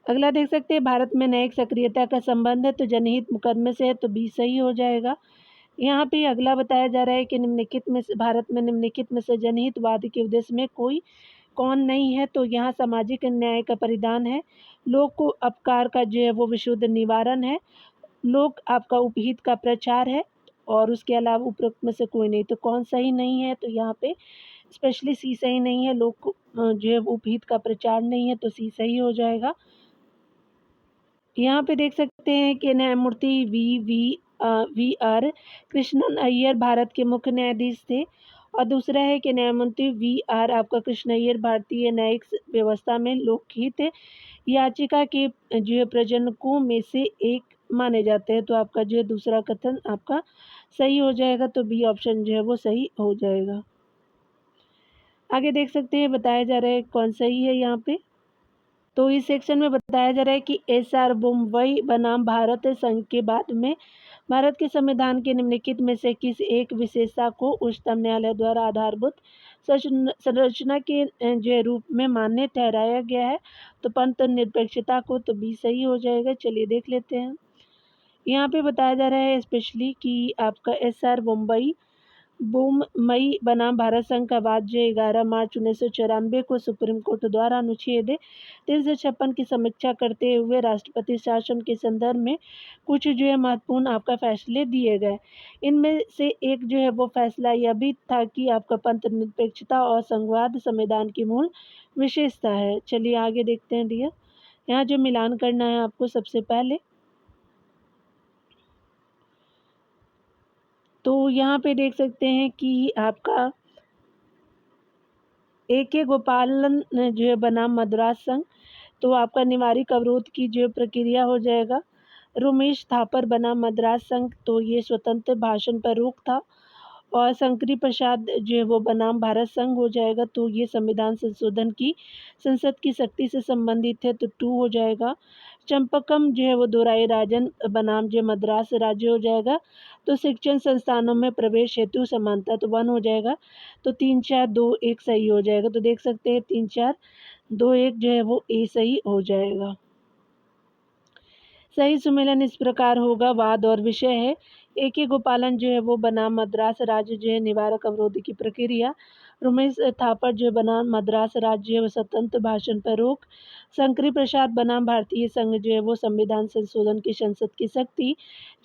अगला देख सकते हैं भारत में न्यायिक सक्रियता का संबंध है तो जनहित मुकदमे से है तो बी सही हो जाएगा। यहाँ पे अगला बताया जा रहा है कि निम्नलिखित में से भारत में निम्नलिखित में से जनहितवाद के उद्देश्य में कोई कौन नहीं है तो यहाँ सामाजिक न्याय का परिधान है, लोक को अपकार का जो है वो विशुद्ध निवारण है, लोक आपका उपहित का प्रचार है और उसके अलावा उपरोक्त में से कोई नहीं। तो कौन सही नहीं है तो यहाँ पे स्पेशली सी सही नहीं है, लोक जो है उपहित का प्रचार नहीं है तो सी सही हो जाएगा। यहाँ पे देख सकते हैं कि न्यायमूर्ति वी आर कृष्णन अय्यर भारत के मुख्य न्यायाधीश थे और दूसरा है कि न्यायमूर्ति वी आर आपका कृष्ण अय्यर भारतीय न्यायिक व्यवस्था में लोकहित याचिका के जो है प्रजनकों में से एक माने जाते हैं। तो आपका जो है दूसरा कथन आपका सही हो जाएगा, तो बी ऑप्शन जो है वो सही हो जाएगा। आगे देख सकते हैं बताया जा रहा है कौन सही है यहाँ पे। तो इस सेक्शन में बताया जा रहा है कि एस.आर. मुंबई बनाम भारत संघ के बाद में भारत के संविधान के निम्नलिखित में से किस एक विशेषता को उच्चतम न्यायालय द्वारा आधारभूत संरचना के जो रूप में मान्य ठहराया गया है। तो पंथ निरपेक्षता को, तो बी सही हो जाएगा। चलिए देख लेते हैं। यहाँ पे बताया जा रहा है स्पेशली कि आपका एस.आर. मुंबई बनाम भारत संघ का वाद जो 11 मार्च 1994 को सुप्रीम कोर्ट द्वारा अनुच्छेद 356 की समीक्षा करते हुए राष्ट्रपति शासन के संदर्भ में कुछ जो है महत्वपूर्ण आपका फैसले दिए गए। इनमें से एक जो है वो फैसला यह भी था कि आपका पंथ निरपेक्षता और संघवाद संविधान की मूल विशेषता है। चलिए आगे देखते हैं डियर। यहाँ जो मिलान करना है आपको सबसे पहले, तो यहाँ पे देख सकते हैं कि आपका A.K. गोपालन जो है बनाम मद्रास संघ, तो आपका निवारक अवरोध की जो प्रक्रिया हो जाएगा। रमेश थापर बनाम मद्रास संघ, तो ये स्वतंत्र भाषण पर रोक था। और शंकरी प्रसाद जो है वो बनाम भारत संघ हो जाएगा, तो ये संविधान संशोधन की संसद की शक्ति से संबंधित है, तो 2 हो जाएगा। चंपकम जो है वो दोराई राजन बनाम जो मद्रास राज्य हो जाएगा, तो शिक्षण संस्थानों में प्रवेश हेतु समानता, तो 1 हो जाएगा। तो 3 4 2 1 सही हो जाएगा। तो देख सकते हैं 3 4 2 1 जो है वो ए सही हो जाएगा। सही सुमेलन इस प्रकार होगा, वाद और विषय है A.K. गोपालन जो है वो बनाम मद्रास राज्य जो है निवारक अवरोध की प्रक्रिया, रमेश थापर जो है बनाम मद्रास राज्य जो है वो स्वतंत्र भाषण पर रोक, शंकरी प्रसाद बनाम भारतीय संघ जो है वो संविधान संशोधन की संसद की शक्ति,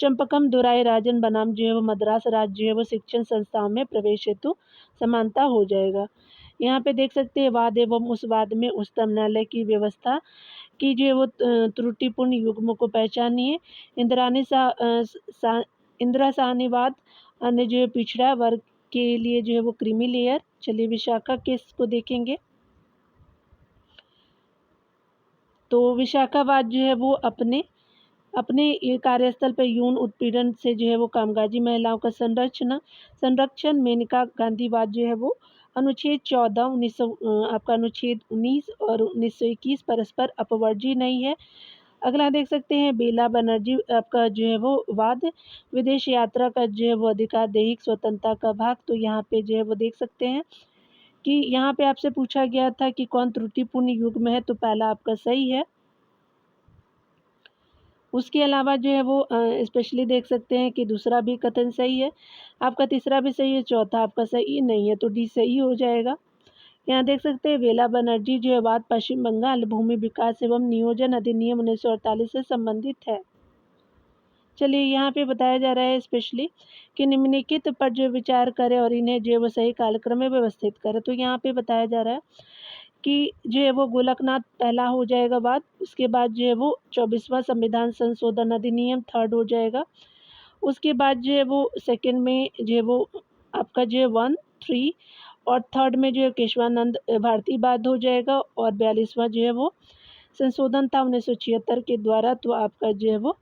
चंपकम दोराई राजन बनाम जो है वो मद्रास राज्य जो है वो शिक्षण संस्थाओं में प्रवेश हेतु समानता हो जाएगा। यहाँ पे देख सकते हैं वाद एवं उस वाद में उच्चतम न्यायालय की व्यवस्था की जो है वो त्रुटिपूर्ण युग्म को पहचानिए। इंदिरा साहनीवाद अन्य जो है पिछड़ा वर्ग के लिए जो है वो क्रीमी लेयर। चलिए विशाखा केस को देखेंगे। तो विशाखावाद जो है वो अपने ये कार्यस्थल पर यौन उत्पीड़न से जो है वो कामकाजी महिलाओं का संरक्षण मेनका गांधीवाद जो है वो अनुच्छेद 14 आपका अनुच्छेद 19 और 1921 परस्पर अपवर्जी नहीं है। अगला देख सकते हैं बेला बनर्जी आपका जो है वो वाद विदेश यात्रा का जो है वो अधिकार दैहिक स्वतंत्रता का भाग। तो यहाँ पे जो है वो देख सकते हैं कि यहाँ पे आपसे पूछा गया था कि कौन त्रुटिपूर्ण युग में है, तो पहला आपका सही है। उसके अलावा जो है वो स्पेशली देख सकते हैं कि दूसरा भी कथन सही है, आपका तीसरा भी सही है, चौथा आपका सही नहीं है, तो डी सही हो जाएगा। यहाँ देख सकते हैं बेला बनर्जी जो है वाद पश्चिम बंगाल भूमि विकास एवं नियोजन अधिनियम 1948 से संबंधित है। चलिए यहाँ पे बताया जा रहा है स्पेशली कि निम्नलिखित पर जो विचार करें और इन्हें जो है वो सही कालक्रम में व्यवस्थित करें। तो यहाँ पे बताया जा रहा है कि जो है वो गोलकनाथ पहला हो जाएगा बात, उसके बाद जो है वो 24वां संविधान संशोधन अधिनियम थर्ड हो जाएगा। उसके बाद जो है वो सेकंड में जो है वो आपका जो है 1 3 और थर्ड में जो है केशवानंद भारती बाद हो जाएगा और 42वां जो है वो संशोधन था 1976 के द्वारा, तो आपका जो है वो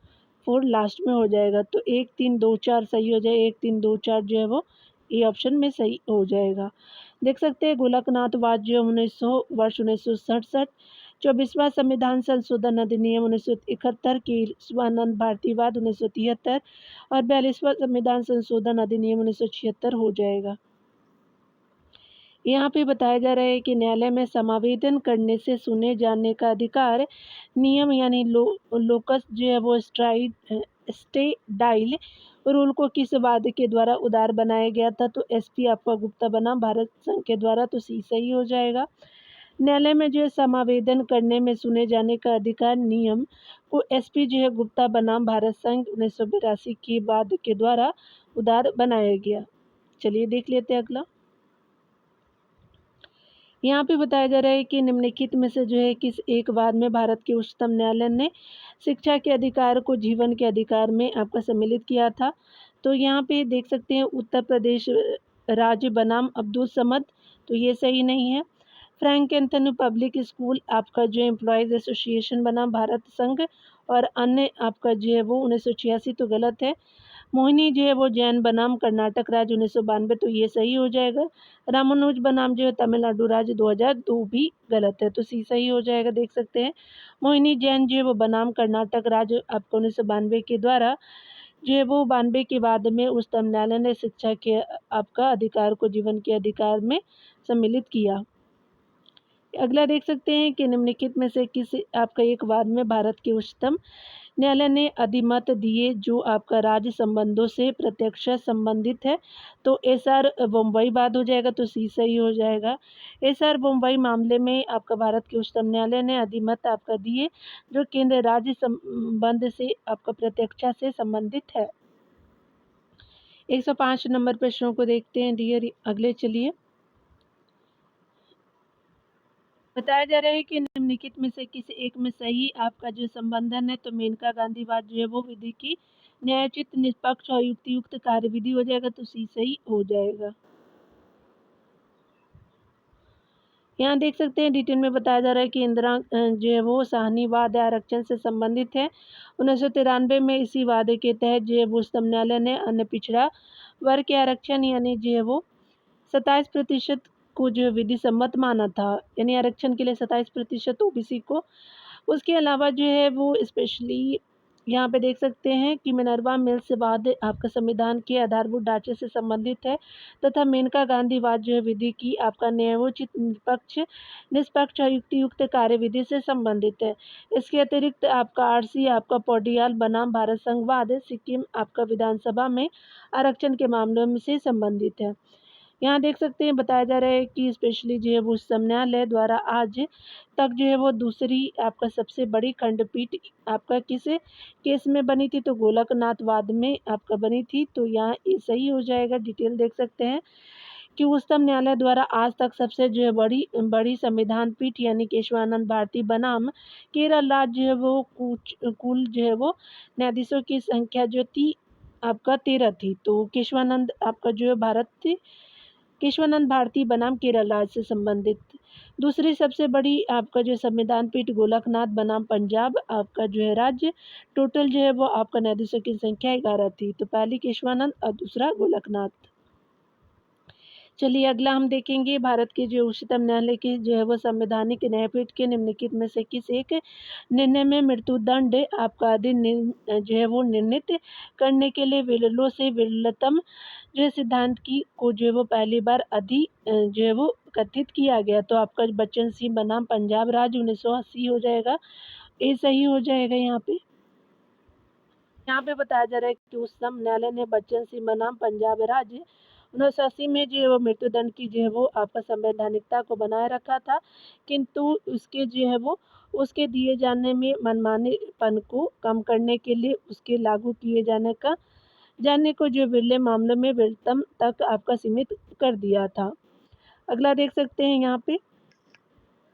4 लास्ट में हो जाएगा। तो 1 3 2 4 सही हो जाए, 1 3 2 4 जो है वो ए ऑप्शन में सही हो जाएगा। देख सकते हैं गोलकनाथ वाद जो 1967, 24वां संविधान संशोधन अधिनियम 1971, केशवानंद भारतीवाद 1973 और 42वां संविधान संशोधन अधिनियम 1976 हो जाएगा। यहाँ पे बताया जा रहा है कि न्यायालय में समावेदन करने से सुने जाने का अधिकार नियम यानी लोकस जो है वो स्टे डाइल रूल को किस वाद के द्वारा उदार बनाया गया था? तो एसपी आपका गुप्ता बनाम भारत संघ के द्वारा, तो सी सही हो जाएगा। न्यायालय में जो है समावेदन करने में सुने जाने का अधिकार नियम को एसपी जो है गुप्ता बनाम भारत संघ 1982 के वाद के द्वारा उदार बनाया गया। चलिए देख लेते हैं अगला। यहाँ पे बताया जा रहा है कि निम्नलिखित में से जो है किस एक वाद में भारत के उच्चतम न्यायालय ने शिक्षा के अधिकार को जीवन के अधिकार में आपका सम्मिलित किया था? तो यहाँ पे देख सकते हैं उत्तर प्रदेश राज्य बनाम अब्दुल समद, तो ये सही नहीं है। फ्रैंक एंथनी पब्लिक स्कूल आपका जो एम्प्लॉयज़ एसोसिएशन बनाम भारत संघ और अन्य आपका जो है वो 1986, तो गलत है। मोहिनी जो है वो जैन बनाम कर्नाटक राज्य 1992, तो ये सही हो जाएगा। रामानुज बनाम जो है तमिलनाडु राज्य 2002 भी गलत है, तो सी सही हो जाएगा। देख सकते हैं मोहिनी जैन जो है वो बनाम कर्नाटक राज्य आपको 1992 के द्वारा जो है वो 92 के बाद में उच्चतम न्यायालय ने शिक्षा के आपका अधिकार को जीवन के अधिकार में सम्मिलित किया। अगला देख सकते हैं कि निम्नलिखित में से किस आपका एक वाद में भारत के उच्चतम न्यायालय ने अधिमत दिए जो आपका राज्य संबंधों से प्रत्यक्ष संबंधित है? तो एसआर बम्बई वाद हो जाएगा, तो सी सही हो जाएगा। एसआर बम्बई मामले में आपका भारत के उच्चतम न्यायालय ने अधिमत आपका दिए जो केंद्र राज्य संबंध से आपका प्रत्यक्ष से संबंधित है। 105 नंबर प्रश्नों को देखते हैं डियर अगले। चलिए बताया जा रहा है कि निम्नलिखित में से किस एक में सही आपका जो संबंधन है? तो मेनका गांधीवाद जो है वो विधि की न्यायोचित निष्पक्ष और युक्तियुक्त कार्यविधि हो जाएगा, तो सी सही हो जाएगा। यहाँ देख सकते हैं डिटेल में बताया जा रहा है कि इंदिरा जो है वो साहनीवाद आरक्षण से संबंधित है। 1993 में इसी वादे के तहत जो है वो उच्चतम न्यायालय ने अन्य पिछड़ा वर्ग के आरक्षण यानी जो है वो 27% को जो विधि सम्मत माना था, यानी आरक्षण के लिए 27% ओबीसी को। उसके अलावा जो है वो स्पेशली यहाँ पे देख सकते हैं कि मिनर्वा मिल्स वाद आपका संविधान के आधारभूत ढांचे से संबंधित है तथा मेनका गांधी वाद जो है विधि की आपका न्यायोचित निष्पक्ष और युक्तियुक्त कार्यविधि से संबंधित है। इसके अतिरिक्त आपका आरसी आपका पौडियाल बनाम भारत संघवाद सिक्किम आपका विधानसभा में आरक्षण के मामलों में से संबंधित है। यहाँ देख सकते हैं बताया जा रहा है कि स्पेशली जो है वो उच्चतम न्यायालय द्वारा आज तक जो है वो दूसरी आपका सबसे बड़ी खंडपीठ आपका किस केस में बनी थी? तो गोलकनाथ वाद में आपका बनी थी, तो यहाँ ये सही हो जाएगा। डिटेल देख सकते हैं कि उच्चतम न्यायालय द्वारा आज तक सबसे जो है बड़ी बड़ी संविधान पीठ यानी केशवानंद भारती बनाम केरल राज्य जो है वो कुल जो है वो न्यायाधीशों की संख्या जो थी आपका 13 थी। तो केशवानंद आपका जो है केशवानंद भारती बनाम केरल राज्य से संबंधित। दूसरी सबसे बड़ी आपका जो संविधान पीठ गोलकनाथ बनाम पंजाब आपका जो है राज्य, टोटल जो है वो आपका न्यायाधीशों की संख्या 11 थी। तो पहली केशवानंद और दूसरा गोलकनाथ। चलिए अगला हम देखेंगे भारत के जो उच्चतम न्यायालय की जो है वो संवैधानिक न्यायपीठ के निम्नलिखित में से किस एक निर्णय में मृत्युदंड आपका अधिन जो है वो निर्णित करने के लिए विरलों से विरलतम जो है सिद्धांत की को जो है वो पहली बार जो है वो कथित किया गया? तो आपका बच्चन सिंह बनाम पंजाब राज्य 1980 हो जाएगा, ये सही हो जाएगा। यहाँ पे बताया जा रहा है कि उच्चतम न्यायालय ने बच्चन सिंह बनाम पंजाब राज्य 1980 में जो है वो मृत्युदंड की जो है वो आपका संवैधानिकता को बनाए रखा था, किंतु उसके जो है वो उसके दिए जाने में मनमानेपन को कम करने के लिए उसके लागू किए जाने को जो विरले मामलों में विरतम तक आपका सीमित कर दिया था। अगला देख सकते हैं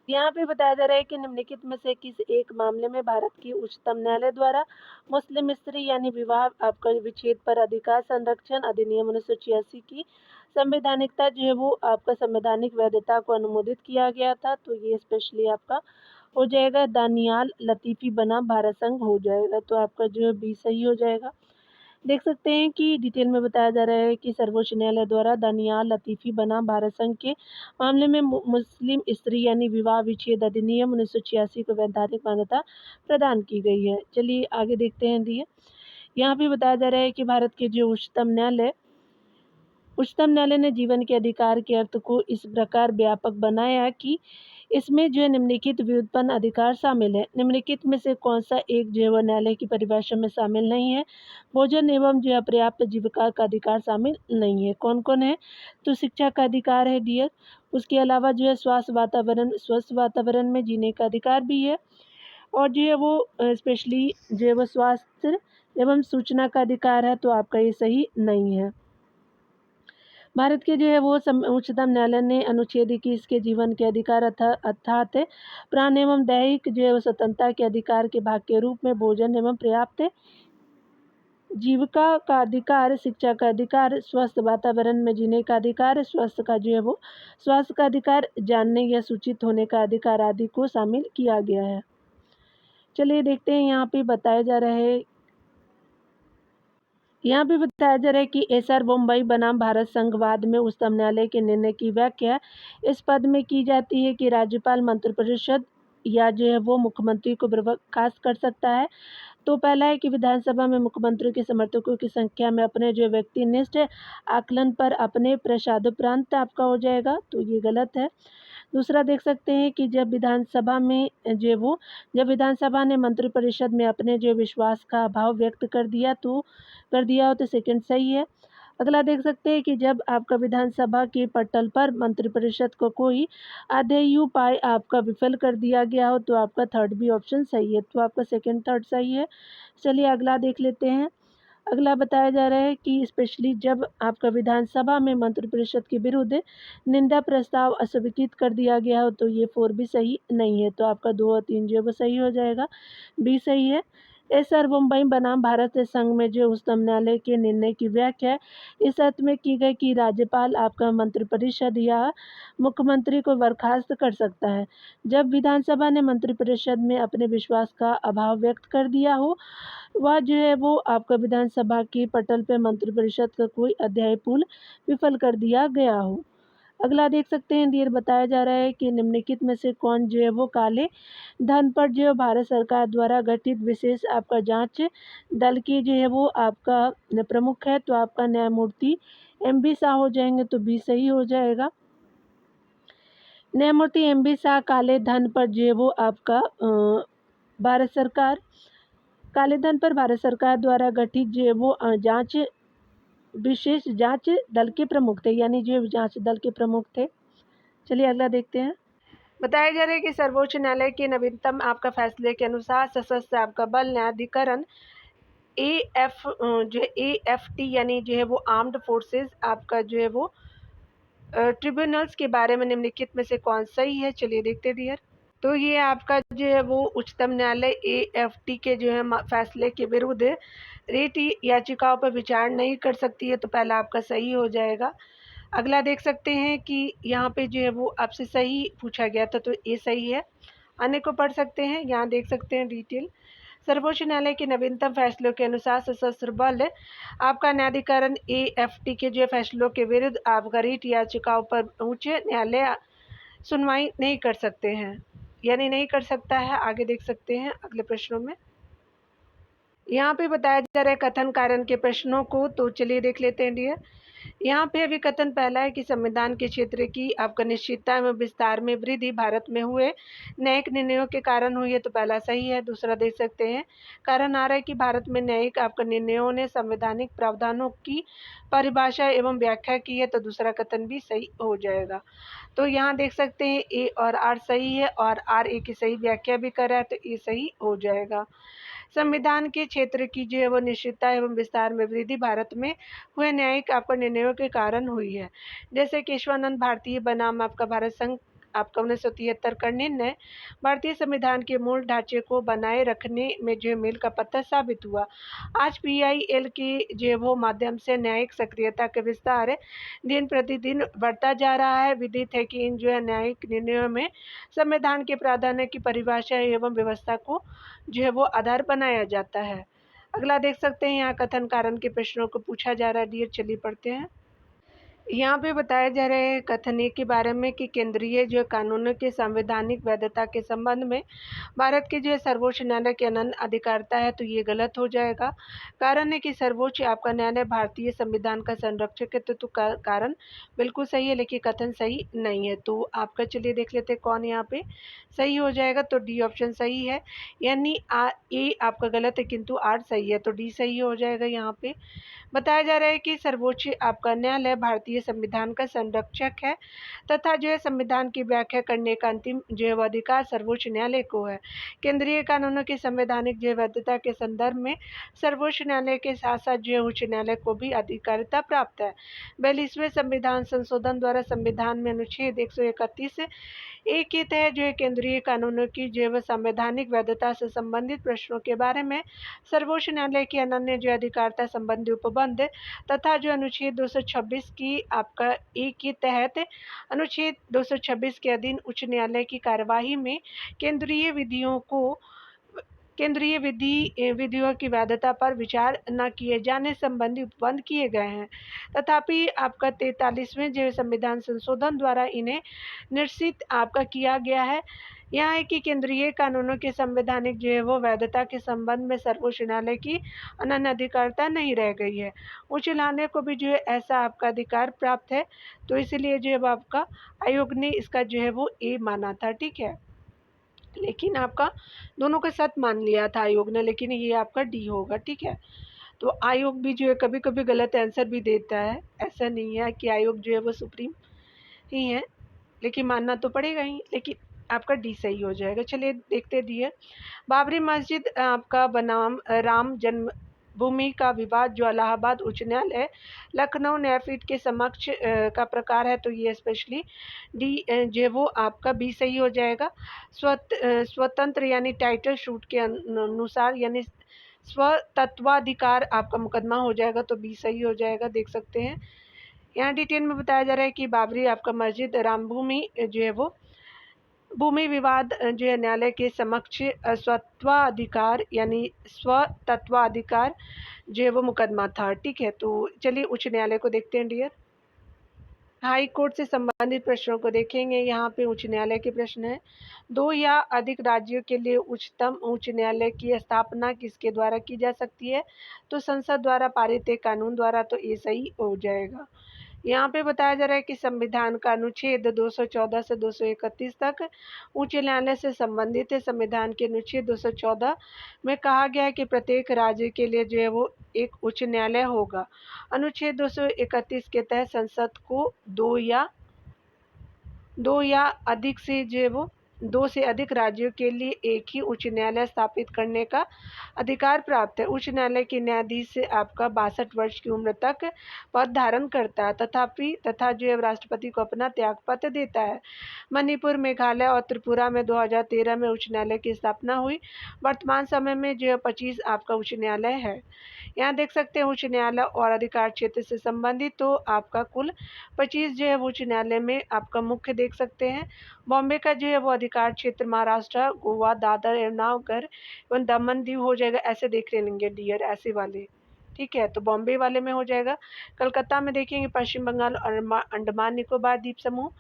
यहाँ पे बताया जा रहा है कि निम्नलिखित में से किस एक मामले में भारत की उच्चतम न्यायालय द्वारा मुस्लिम स्त्री यानी विवाह आपका विच्छेद पर अधिकार संरक्षण अधिनियम 1986 की संवैधानिकता जो है वो आपका संवैधानिक वैधता को अनुमोदित किया गया था? तो ये स्पेशली आपका हो जाएगा दानियाल लतीफ़ी बनाम भारत संघ हो जाएगा, तो आपका जो है बी सही हो जाएगा। देख सकते हैं कि डिटेल में बताया जा रहा है कि सर्वोच्च न्यायालय द्वारा दानियाल लतीफ़ी बनाम भारत संघ के मामले में मुस्लिम स्त्री यानी विवाह विच्छेद अधिनियम 1986 को वैधानिक मान्यता प्रदान की गई है। चलिए आगे देखते हैं दिए। यहाँ पे बताया जा रहा है कि भारत के जो उच्चतम न्यायालय उच्चतम न्यायालय ने जीवन के अधिकार के अर्थ को इस प्रकार व्यापक बनाया कि इसमें जो है निम्नलिखित व्युत्पन्न अधिकार शामिल है। निम्नलिखित में से कौन सा एक जो है वह न्यायालय की परिभाषा में शामिल नहीं है? भोजन एवं जो है पर्याप्त जीविका का अधिकार शामिल नहीं है। कौन कौन है? तो शिक्षा का अधिकार है डियर। उसके अलावा जो है स्वस्थ वातावरण में जीने का अधिकार भी है। और जो है वो स्पेशली जो है वो स्वास्थ्य एवं सूचना का अधिकार है, तो आपका ये सही नहीं है। भारत के जो है वो उच्चतम न्यायालय ने अनुच्छेद 21 के जीवन के अधिकार अर्थात प्राण एवं दैहिक जो है वो स्वतंत्रता के अधिकार के भाग के रूप में भोजन एवं पर्याप्त जीविका का अधिकार, शिक्षा का अधिकार, स्वस्थ वातावरण में जीने का अधिकार, स्वास्थ्य का अधिकार, जानने या सूचित होने का अधिकार आदि को शामिल किया गया है। चलिए देखते हैं यहाँ पे बताया जा रहा है कि एसआर बोम्बई बनाम भारत संघवाद में उच्चतम न्यायालय के निर्णय की व्याख्या इस पद में की जाती है कि राज्यपाल मंत्रिपरिषद या जो है वो मुख्यमंत्री को बर्खास्त कर सकता है। तो पहला है कि विधानसभा में मुख्यमंत्री के समर्थकों की संख्या में अपने जो व्यक्तिनिष्ठ आकलन पर अपने प्रसादोपरांत आपका हो जाएगा, तो ये गलत है। दूसरा देख सकते हैं कि जब विधानसभा ने मंत्रिपरिषद में अपने जो विश्वास का अभाव व्यक्त कर दिया हो तो सेकंड सही है। अगला देख सकते हैं कि जब आपका विधानसभा के पटल पर मंत्रिपरिषद को कोई आधेय उपाय आपका विफल कर दिया गया हो तो आपका थर्ड भी ऑप्शन सही है, तो आपका सेकंड थर्ड सही है। चलिए अगला देख लेते हैं। अगला बताया जा रहा है कि स्पेशली जब आपका विधानसभा में मंत्रिपरिषद के विरुद्ध निंदा प्रस्ताव अस्वीकृत कर दिया गया हो तो ये 4 भी सही नहीं है, तो आपका 2 और 3 जो है वो सही हो जाएगा, बी सही है। एसआर बोम्बई बनाम भारत संघ में जो उच्चतम न्यायालय के निर्णय की व्याख्या इस अर्थ में की गई कि राज्यपाल आपका मंत्रिपरिषद या मुख्यमंत्री को बर्खास्त कर सकता है जब विधानसभा ने मंत्रिपरिषद में अपने विश्वास का अभाव व्यक्त कर दिया हो, वह जो है वो आपका विधानसभा के पटल पर मंत्रिपरिषद का कोई अध्याय पुल विफल कर दिया गया हो। अगला देख सकते हैं डियर, बताया जा रहा है कि निम्नलिखित में से कौन जो है वो काले धन पर जो है भारत सरकार द्वारा गठित विशेष आपका जांच दल की जो है वो आपका प्रमुख है, तो आपका न्यायमूर्ति एम.बी. शाह हो जाएंगे, तो बी सही हो जाएगा। न्यायमूर्ति एम.बी. शाह काले धन पर जो है वो आपका काले धन पर भारत सरकार द्वारा गठित जो है वो विशेष जांच दल के प्रमुख थे, यानी जो जांच दल के प्रमुख थे। चलिए अगला देखते हैं। बताया जा रहा है कि सर्वोच्च न्यायालय के नवीनतम आपका फैसले के अनुसार सशस्त्र आपका बल न्यायाधिकरण AFT यानी जो है वो आर्म्ड फोर्सेस आपका जो है वो ट्रिब्यूनल्स के बारे में निम्नलिखित में से कौन सही है? चलिए देखते डियर। तो ये आपका जो है वो उच्चतम न्यायालय AFT के जो है फैसले के विरुद्ध रेट याचिकाओं पर विचार नहीं कर सकती है, तो पहला आपका सही हो जाएगा। अगला देख सकते हैं कि यहाँ पे जो है वो आपसे सही पूछा गया था, तो ये सही है। अन्य को पढ़ सकते हैं, यहाँ देख सकते हैं डिटेल। सर्वोच्च न्यायालय के नवीनतम फैसलों के अनुसार सशस्त्र बल आपका न्यायाधिकरण AFT के जो फैसलों के विरुद्ध आपका रीट याचिकाओं पर उच्च न्यायालय सुनवाई नहीं कर सकते हैं, यानी नहीं कर सकता है। आगे देख सकते हैं अगले प्रश्नों में। यहाँ पे बताया जा रहा है कथन कारण के प्रश्नों को, तो चलिए देख लेते हैं डियर। यहाँ पे अभी कथन पहला है कि संविधान के क्षेत्र की आपका निश्चितता एवं विस्तार में वृद्धि भारत में हुए न्यायिक निर्णयों के कारण हुई है, तो पहला सही है। दूसरा देख सकते हैं कारण आ रहा है कि भारत में न्यायिक आपका निर्णयों ने संवैधानिक प्रावधानों की परिभाषा एवं व्याख्या की है, तो दूसरा कथन भी सही हो जाएगा। तो यहाँ देख सकते हैं ए और आर सही है और आर ए की सही व्याख्या भी कर रहा है, तो ये सही हो जाएगा। संविधान के क्षेत्र की जो है वो निश्चितता एवं विस्तार में वृद्धि भारत में हुए न्यायिक आपका निर्णयों के कारण हुई है। जैसे केशवानंद भारतीय बनाम आपका भारत संघ आपका 1973 का निर्णय भारतीय संविधान के मूल ढांचे को बनाए रखने में जो मील का पत्थर साबित हुआ। आज PIL की जो वो माध्यम से न्यायिक सक्रियता का विस्तार दिन प्रतिदिन बढ़ता जा रहा है। विदित है कि इन जो है न्यायिक निर्णयों में संविधान के प्रावधानों की परिभाषा एवं व्यवस्था को जो है वो आधार बनाया जाता है। अगला देख सकते हैं यहाँ कथन कारण के प्रश्नों को पूछा जा रहा है डियर, चलिए पढ़ते हैं। यहाँ पे बताया जा रहा है कथन ए के बारे में कि केंद्रीय जो कानूनों की संवैधानिक वैधता के संबंध में भारत के जो सर्वोच्च न्यायालय की अनन्य अधिकारिता है, तो ये गलत हो जाएगा। कारण है कि सर्वोच्च आपका न्यायालय भारतीय संविधान का संरक्षक है, तो कारण बिल्कुल सही है, लेकिन कथन सही नहीं है। तो आपका चलिए देख लेते हैं कौन यहाँ पे सही हो जाएगा। तो डी ऑप्शन सही है, यानी ए आपका गलत है किंतु आर सही है, तो डी सही हो जाएगा। यहाँ पे बताया जा रहा है कि सर्वोच्च आपका न्यायालय भारतीय संविधान का संरक्षक है तथा जो है संविधान की व्याख्या करने का अंतिम जो है अधिकार सर्वोच्च न्यायालय को है। केंद्रीय कानूनों की संवैधानिक जो वैधता के संदर्भ में सर्वोच्च न्यायालय के साथ साथ जो है उच्च न्यायालय को भी अधिकारिता प्राप्त है। 42वें संविधान संशोधन द्वारा संविधान में अनुच्छेद 131 एक के तहत जो है केंद्रीय कानूनों की जो है संवैधानिक वैधता से संबंधित प्रश्नों के बारे में सर्वोच्च न्यायालय की अनन्य जो अधिकारिता संबंधी उपबंध तथा जो अनुच्छेद 226 की आपका एक के तहत अनुच्छेद 226 के अधीन उच्च न्यायालय की कार्यवाही में केंद्रीय विधियों की वैधता पर विचार न किए जाने संबंधी उपबंध किए गए हैं। तथापि आपका 43वें जो संविधान संशोधन द्वारा इन्हें निश्चित आपका किया गया है। यहाँ है कि केंद्रीय कानूनों के संवैधानिक जो है वो वैधता के संबंध में सर्वोच्च न्यायालय की अनन्य अधिकारिता नहीं रह गई है। उच्च न्यायालय को भी जो है ऐसा आपका अधिकार प्राप्त है, तो इसलिए जो है आपका आयोग ने इसका जो है वो ए माना था। ठीक है, लेकिन आपका दोनों का साथ मान लिया था आयोग ने, लेकिन ये आपका डी होगा। ठीक है, तो आयोग भी जो है कभी कभी गलत आंसर भी देता है, ऐसा नहीं है कि आयोग जो है वो सुप्रीम ही है, लेकिन मानना तो पड़ेगा ही। लेकिन आपका डी सही हो जाएगा। चलिए देखते दिए बाबरी मस्जिद आपका बनाम राम जन्म भूमि का विवाद जो इलाहाबाद उच्च न्यायालय लखनऊ न्यायपीठ के समक्ष का प्रकार है, तो ये स्पेशली डी जो वो आपका बी सही हो जाएगा। स्वतंत्र यानी टाइटल शूट के अनुसार यानी स्वतत्वाधिकार आपका मुकदमा हो जाएगा, तो बी सही हो जाएगा। देख सकते हैं यहाँ डिटेल में बताया जा रहा है कि बाबरी आपका मस्जिद राम भूमि जो है वो भूमि विवाद जो है न्यायालय के समक्ष स्वत्वाधिकार यानी स्वतत्वाधिकार जो है वो मुकदमा था। ठीक है, तो चलिए उच्च न्यायालय को देखते हैं डियर। हाई कोर्ट से संबंधित प्रश्नों को देखेंगे। यहाँ पे उच्च न्यायालय के प्रश्न है, दो या अधिक राज्यों के लिए उच्चतम उच्च न्यायालय की स्थापना किसके द्वारा की जा सकती है, तो संसद द्वारा पारित एक कानून द्वारा, तो ये सही हो जाएगा। यहाँ पे बताया जा रहा है कि संविधान का अनुच्छेद 214 से 231 तक उच्च न्यायालय से संबंधित है। संविधान के अनुच्छेद 214 में कहा गया है कि प्रत्येक राज्य के लिए जो है वो एक उच्च न्यायालय होगा। अनुच्छेद 231 के तहत संसद को दो या अधिक से जो है वो दो से अधिक राज्यों के लिए एक ही उच्च न्यायालय स्थापित करने का अधिकार प्राप्त है। उच्च न्यायालय के न्यायाधीश से आपका 62 वर्ष की उम्र तक पद धारण करता है तथा जो है राष्ट्रपति को अपना त्यागपत्र देता है। मणिपुर, मेघालय और त्रिपुरा में 2013 में उच्च न्यायालय की स्थापना हुई। वर्तमान समय में जो है 25 आपका उच्च न्यायालय है। यहाँ देख सकते हैं उच्च न्यायालय और अधिकार क्षेत्र से संबंधित तो आपका कुल 25 जो है वो उच्च न्यायालय में आपका मुख्य देख सकते हैं। बॉम्बे का जो है वो अधिकार क्षेत्र महाराष्ट्र, गोवा, दादर एवं नगर एवं दमन दीव हो जाएगा। ऐसे देख लेंगे डियर, ऐसे वाले। ठीक है, तो बॉम्बे वाले में हो जाएगा। कलकत्ता में देखेंगे पश्चिम बंगाल और अंडमान निकोबार द्वीप समूह।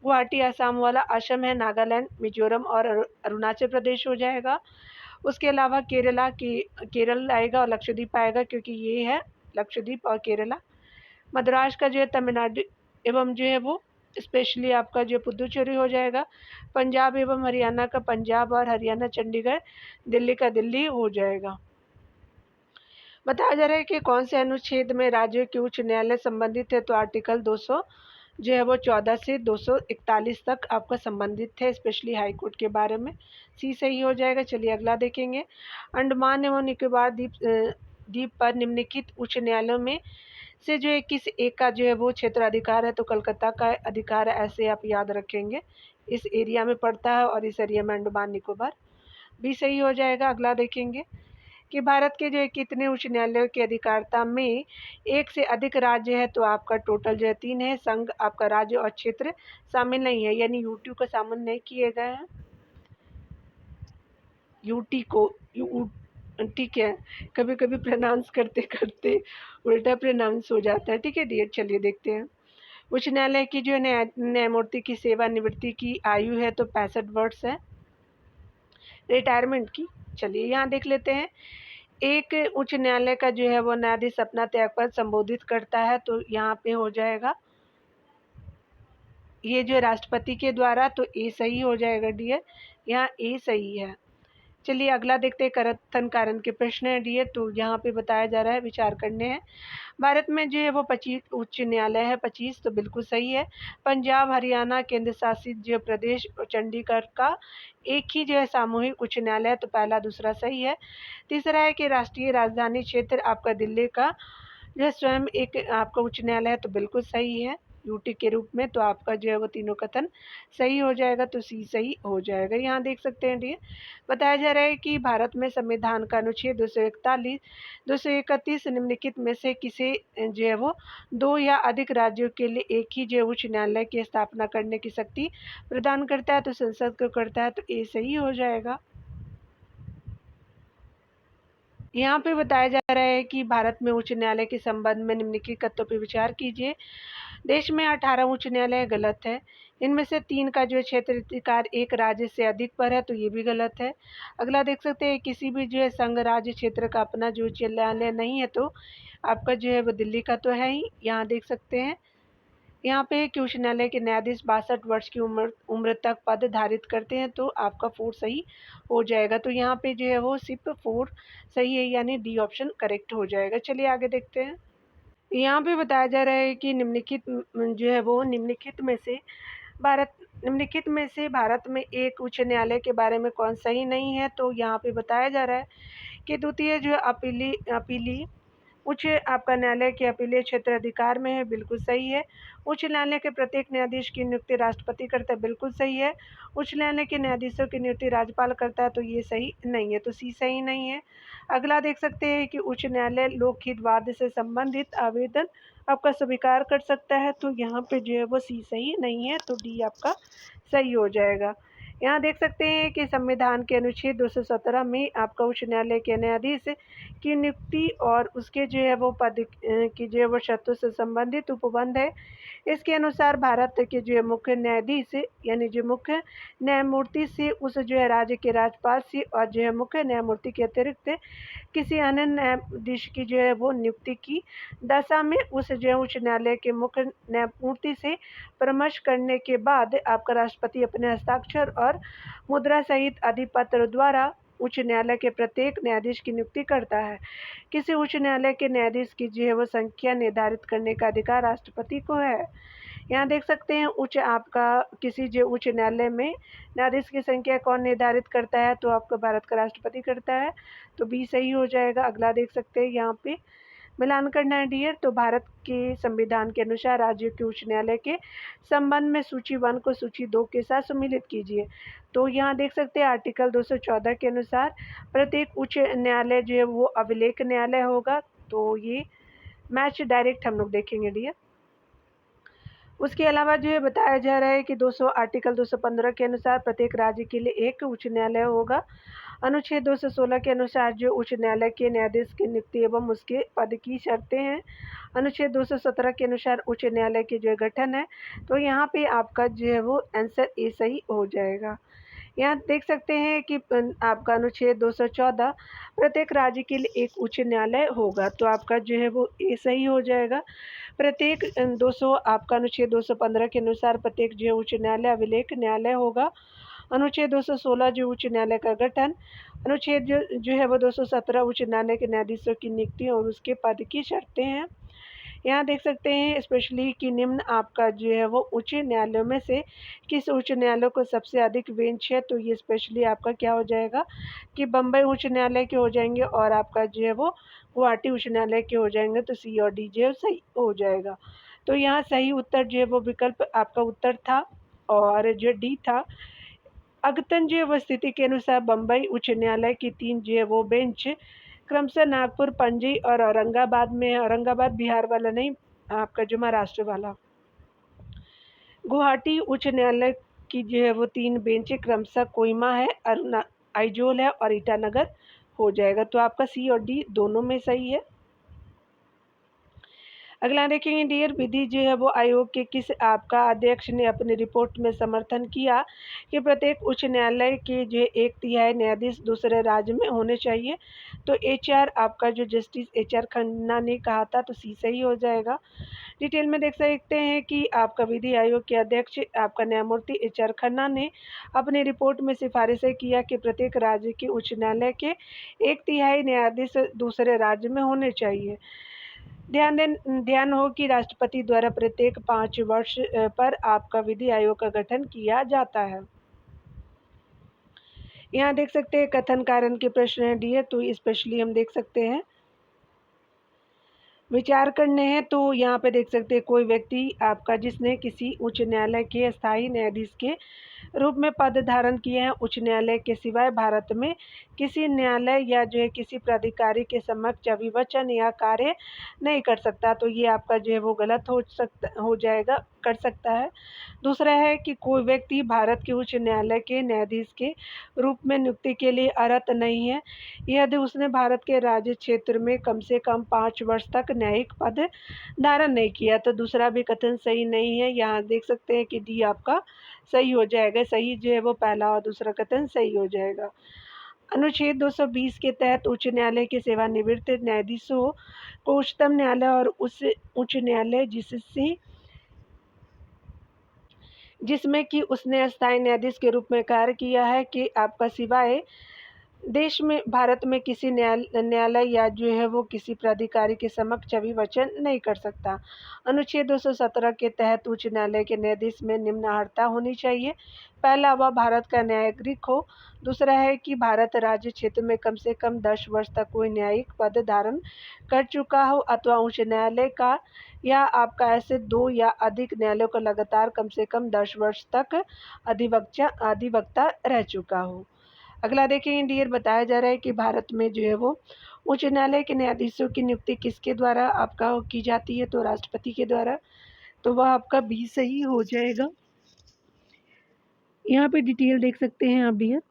गुवाहाटी आसाम वाला, असम है, नागालैंड, मिजोरम और अरुणाचल प्रदेश हो जाएगा। उसके अलावा केरल आएगा और लक्षद्वीप आएगा, क्योंकि ये है लक्षद्वीप और केरला। मद्रास का जो है तमिलनाडु एवं जो है वो स्पेशली आपका जो पुदुचेरी हो जाएगा। पंजाब एवं हरियाणा का पंजाब और हरियाणा, चंडीगढ़, दिल्ली का दिल्ली हो जाएगा। बताया जा रहा है कि कौन से अनुच्छेद में राज्यों के उच्च न्यायालय संबंधित है, तो आर्टिकल 200 जो है वो 14 से 241 तक आपका संबंधित है, स्पेशली हाई कोर्ट के बारे में। सी सही हो जाएगा। चलिए अगला देखेंगे। अंडमान एवं निकोबार द्वीप पर निम्नलिखित उच्च न्यायालयों में से जो है किस एक का जो है वो क्षेत्र अधिकार है, तो कलकत्ता का अधिकार है, ऐसे आप याद रखेंगे। इस एरिया में पड़ता है और इस एरिया में अंडमान निकोबार भी सही हो जाएगा। अगला देखेंगे कि भारत के जो है कितने उच्च न्यायालयों की अधिकारिता में एक से अधिक राज्य है, तो आपका टोटल जो है 3 है। संघ आपका राज्य और क्षेत्र शामिल नहीं है, यानी यूटी को शामिल नहीं किए गए हैं। यूटी को ठीक है, कभी कभी प्रोनाउंस करते करते उल्टा प्रोनाउंस हो जाता है। ठीक है डियर, चलिए देखते हैं। उच्च न्यायालय की जो न्यायमूर्ति की सेवानिवृत्ति की आयु है तो 65 वर्ष है। रिटायरमेंट की चलिए यहाँ देख लेते हैं। एक उच्च न्यायालय का जो है वो न्यायाधीश अपना त्यागपत्र संबोधित करता है तो यहाँ पे हो जाएगा ये जो राष्ट्रपति के द्वारा, तो ए सही हो जाएगा डियर, यहाँ ए सही है। चलिए अगला देखते हैं कथन कारण के प्रश्न है डियर। तो यहाँ पे बताया जा रहा है विचार करने हैं। भारत में जो है वो 25 उच्च न्यायालय है, 25 तो बिल्कुल सही है। पंजाब, हरियाणा, केंद्र शासित जो प्रदेश और चंडीगढ़ का एक ही जो है सामूहिक उच्च न्यायालय है, तो पहला दूसरा सही है। तीसरा है कि राष्ट्रीय राजधानी क्षेत्र आपका दिल्ली का जो है स्वयं एक आपका उच्च न्यायालय है, तो बिल्कुल सही है यूटी के रूप में, तो आपका जो है वो तीनों कथन सही हो जाएगा, तो सी सही हो जाएगा। यहाँ देख सकते हैं डियर, बताया जा रहा है कि भारत में संविधान का अनुच्छेद 241, 231 निम्नलिखित में से किसे जो है वो 2 या अधिक राज्यों के लिए एक ही जो उच्च न्यायालय की स्थापना करने की शक्ति प्रदान करता है, तो संसद को करता है, तो ए सही हो जाएगा। यहाँ पे बताया जा रहा है कि भारत में उच्च न्यायालय के संबंध में निम्नलिखित तथ्यों पर विचार कीजिए। देश में 18 उच्च न्यायालय गलत है। इनमें से 3 का जो क्षेत्र अधिकार एक राज्य से अधिक पर है, तो ये भी गलत है। अगला देख सकते हैं किसी भी जो है संघ राज्य क्षेत्र का अपना जो उच्च न्यायालय नहीं है, तो आपका जो है वो दिल्ली का तो है ही। यहाँ देख सकते हैं यहाँ पे कि उच्च न्यायालय के न्यायाधीश 62 वर्ष की उम्र तक पद धारित करते हैं, तो आपका 4 सही हो जाएगा। तो यहाँ पे जो है वो सिर्फ 4 सही है, यानी डी ऑप्शन करेक्ट हो जाएगा। चलिए आगे देखते हैं। यहाँ पे बताया जा रहा है कि निम्नलिखित जो है वो निम्नलिखित में से भारत में एक उच्च न्यायालय के बारे में कौन सही नहीं है, तो यहाँ पे बताया जा रहा है कि द्वितीय जो अपीली उच्च आपका न्यायालय के अपीलीय क्षेत्र अधिकार में है, बिल्कुल सही है। उच्च न्यायालय के प्रत्येक न्यायाधीश की नियुक्ति राष्ट्रपति करता है, बिल्कुल सही है। उच्च न्यायालय के न्यायाधीशों की नियुक्ति राज्यपाल करता है, तो ये सही नहीं है, तो सी सही नहीं है। अगला देख सकते हैं कि उच्च न्यायालय लोकहित वाद से संबंधित आवेदन आपका स्वीकार कर सकता है, तो यहाँ पे जो है वो सी सही नहीं है, तो डी आपका सही हो जाएगा। यहाँ देख सकते हैं कि संविधान के अनुच्छेद 217 में आपका उच्च न्यायालय के न्यायाधीश की नियुक्ति और उसके जो है वो पद की जो है वो शर्तों से संबंधित उपबंध है। इसके अनुसार भारत के जो है मुख्य न्यायाधीश यानी जो मुख्य न्यायमूर्ति से उस जो है राज्य के राज्यपाल से और जो है मुख्य न्यायमूर्ति के अतिरिक्त किसी अन्य न्यायाधीश की जो है वो नियुक्ति की दशा में उस जो है उच्च न्यायालय के मुख्य न्यायमूर्ति से परामर्श करने के बाद आपका राष्ट्रपति अपने हस्ताक्षर और मुद्रा सहित अधिपत्र द्वारा उच्च न्यायालय के प्रत्येक न्यायाधीश की नियुक्ति करता है। किसी उच्च न्यायालय के न्यायाधीश की जो है वो संख्या निर्धारित करने का अधिकार राष्ट्रपति को है। यहाँ देख सकते हैं किसी जो उच्च न्यायालय में न्यायाधीश की संख्या कौन निर्धारित करता है, तो आपका भारत का राष्ट्रपति करता है, तो बी सही हो जाएगा। अगला देख सकते हैं यहाँ पे मिलान करना है डियर। तो भारत के संविधान के अनुसार राज्यों के उच्च न्यायालय के संबंध में सूची 1 को सूची 2 के साथ सम्मिलित कीजिए। तो यहाँ देख सकते हैं आर्टिकल 214 के अनुसार प्रत्येक उच्च न्यायालय जो है वो अभिलेख न्यायालय होगा, तो ये मैच डायरेक्ट हम लोग देखेंगे डियर। उसके अलावा जो है बताया जा रहा है कि आर्टिकल 215 के अनुसार प्रत्येक राज्य के लिए एक उच्च न्यायालय होगा। अनुच्छेद 216 के अनुसार जो उच्च न्यायालय के न्यायाधीश की नियुक्ति एवं उसके पद की शर्तें हैं। अनुच्छेद 217 के अनुसार उच्च न्यायालय के जो गठन है, तो यहाँ पे आपका जो है वो आंसर ए सही हो जाएगा। यहाँ देख सकते हैं कि आपका अनुच्छेद 214 प्रत्येक राज्य के लिए एक उच्च न्यायालय होगा, तो आपका जो है वो ए सही हो जाएगा। प्रत्येक 200 आपका अनुच्छेद 215 के अनुसार प्रत्येक जो उच्च न्यायालय अभिलेख न्यायालय होगा। अनुच्छेद 216 जो उच्च न्यायालय का गठन, अनुच्छेद जो है वो 217 उच्च न्यायालय के न्यायाधीशों की नियुक्ति और उसके पद की शर्तें हैं। यहाँ देख सकते हैं स्पेशली कि निम्न आपका जो है वो उच्च न्यायालयों में से किस उच्च न्यायालय को सबसे अधिक बेंच है, तो ये स्पेशली आपका क्या हो जाएगा कि बम्बई उच्च न्यायालय के हो जाएंगे और आपका जो है वो गुवाहाटी उच्च न्यायालय के हो जाएंगे, तो सी और डी जो है सही हो जाएगा। तो यहाँ सही उत्तर जो है वो विकल्प आपका उत्तर था और जो डी था। अद्यतन जो है स्थिति के अनुसार बम्बई उच्च न्यायालय की 3 जो है वो बेंच क्रमशः नागपुर, पणजी और औरंगाबाद में है। औरंगाबाद बिहार वाला नहीं, आपका जो महाराष्ट्र वाला। गुवाहाटी उच्च न्यायालय की जो है वो 3 बेंच क्रमशः कोहिमा है, आइजोल है और ईटानगर हो जाएगा, तो आपका सी और डी दोनों में सही है। अगला देखेंगे डियर, विधि जो है वो आयोग के किस आपका अध्यक्ष ने अपनी रिपोर्ट में समर्थन किया कि प्रत्येक उच्च न्यायालय के जो 1/3 न्यायाधीश दूसरे राज्य में होने चाहिए। तो HR आपका जो जस्टिस HR खन्ना ने कहा था, तो सी सही हो जाएगा। डिटेल में देख सकते हैं कि आपका विधि आयोग के अध्यक्ष आपका न्यायमूर्ति HR खन्ना ने अपनी रिपोर्ट में सिफारिशें किया कि प्रत्येक राज्य के उच्च न्यायालय के 1/3 न्यायाधीश दूसरे राज्य में होने चाहिए। ध्यान हो कि राष्ट्रपति द्वारा प्रत्येक 5 वर्ष पर आपका विधि आयोग का गठन किया जाता है। यहाँ देख सकते हैं कथन कारण के प्रश्न है डियर, तो स्पेशली हम देख सकते हैं विचार करने हैं। तो यहाँ पे देख सकते हैं कोई व्यक्ति आपका जिसने किसी उच्च न्यायालय के स्थायी न्यायाधीश के रूप में पद धारण किए हैं, उच्च न्यायालय के सिवाय भारत में किसी न्यायालय या जो है किसी प्राधिकारी के समक्ष अभिवचन या कार्य नहीं कर सकता। तो ये आपका जो है वो गलत हो जाएगा, कर सकता है। दूसरा है कि कोई व्यक्ति भारत के उच्च न्यायालय के न्यायाधीश के रूप में नियुक्ति के लिए अर्हत नहीं है यदि उसने भारत के राज्य क्षेत्र में कम से कम 5 वर्ष तक न्यायिक पद धारण नहीं किया। तो दूसरा भी कथन सही नहीं है। यहाँ देख सकते हैं कि डी आपका सही हो जाएगा। सही जो है वो पहला और दूसरा कथन सही हो जाएगा। अनुच्छेद 220 के तहत उच्च न्यायालय के सेवानिवृत्त न्यायाधीशों को उच्चतम न्यायालय और उस उच्च न्यायालय जिसमें कि उसने स्थायी न्यायाधीश के रूप में कार्य किया है कि आपका सिवाय देश में भारत में किसी न्यायालय या जो है वो किसी प्राधिकारी के समक्ष अभिवचन नहीं कर सकता। अनुच्छेद 217 के तहत उच्च न्यायालय के न्यायाधीश में निम्नार्हता होनी चाहिए। पहला, वह भारत का न्यायिक हो। दूसरा है कि भारत राज्य क्षेत्र में कम से कम 10 वर्ष तक कोई न्यायिक पद धारण कर चुका हो अथवा उच्च न्यायालय का या आपका ऐसे 2 या अधिक न्यायालयों का लगातार कम से कम 10 वर्ष तक अधिवक्ता रह चुका हो। अगला देखेंगे डियर, बताया जा रहा है कि भारत में जो है वो उच्च न्यायालय के न्यायाधीशों की नियुक्ति किसके द्वारा आपका की जाती है, तो राष्ट्रपति के द्वारा। तो वह आपका बी सही हो जाएगा। यहाँ पे डिटेल देख सकते हैं आप डियर।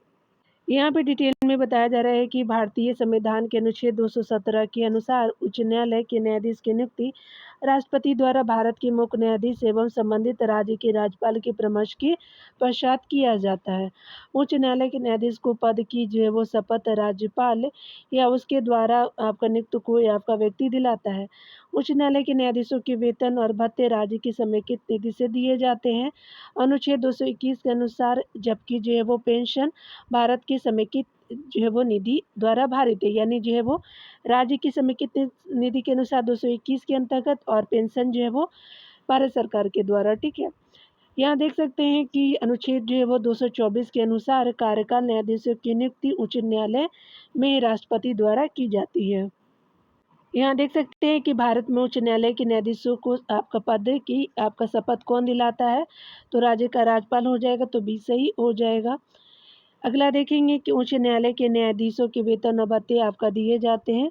यहाँ पे डिटेल में बताया जा रहा है कि भारतीय संविधान के अनुच्छेद 217 के अनुसार उच्च न्यायालय के न्यायाधीश की नियुक्ति राष्ट्रपति द्वारा भारत के मुख्य न्यायाधीश एवं संबंधित राज्य के राज्यपाल के परामर्श के पश्चात किया जाता है। उच्च न्यायालय के न्यायाधीश को पद की जो है वो शपथ राज्यपाल या उसके द्वारा आपका नियुक्त कोई आपका व्यक्ति दिलाता है। उच्च न्यायालय के न्यायाधीशों के वेतन और भत्ते राज्य की समेकित निधि से दिए जाते हैं अनुच्छेद 221 के अनुसार, जबकि जो है वो पेंशन भारत की समेकित जो है वो निधि द्वारा भारित है, यानी जो है वो राज्य की समेकित निधि के अनुसार 221 के अंतर्गत और पेंशन जो है वो भारत सरकार के द्वारा। ठीक है, यहाँ देख सकते हैं कि अनुच्छेद जो है वो 224 के अनुसार कार्यकाल न्यायाधीशों की नियुक्ति उच्च न्यायालय में राष्ट्रपति द्वारा की जाती है। यहाँ देख सकते हैं कि भारत में उच्च न्यायालय के न्यायाधीशों को आपका पद की आपका शपथ कौन दिलाता है, तो राज्य का राज्यपाल हो जाएगा, तो बी सही हो जाएगा। अगला देखेंगे कि उच्च न्यायालय के न्यायाधीशों के वेतन और भत्ते आपका दिए जाते हैं,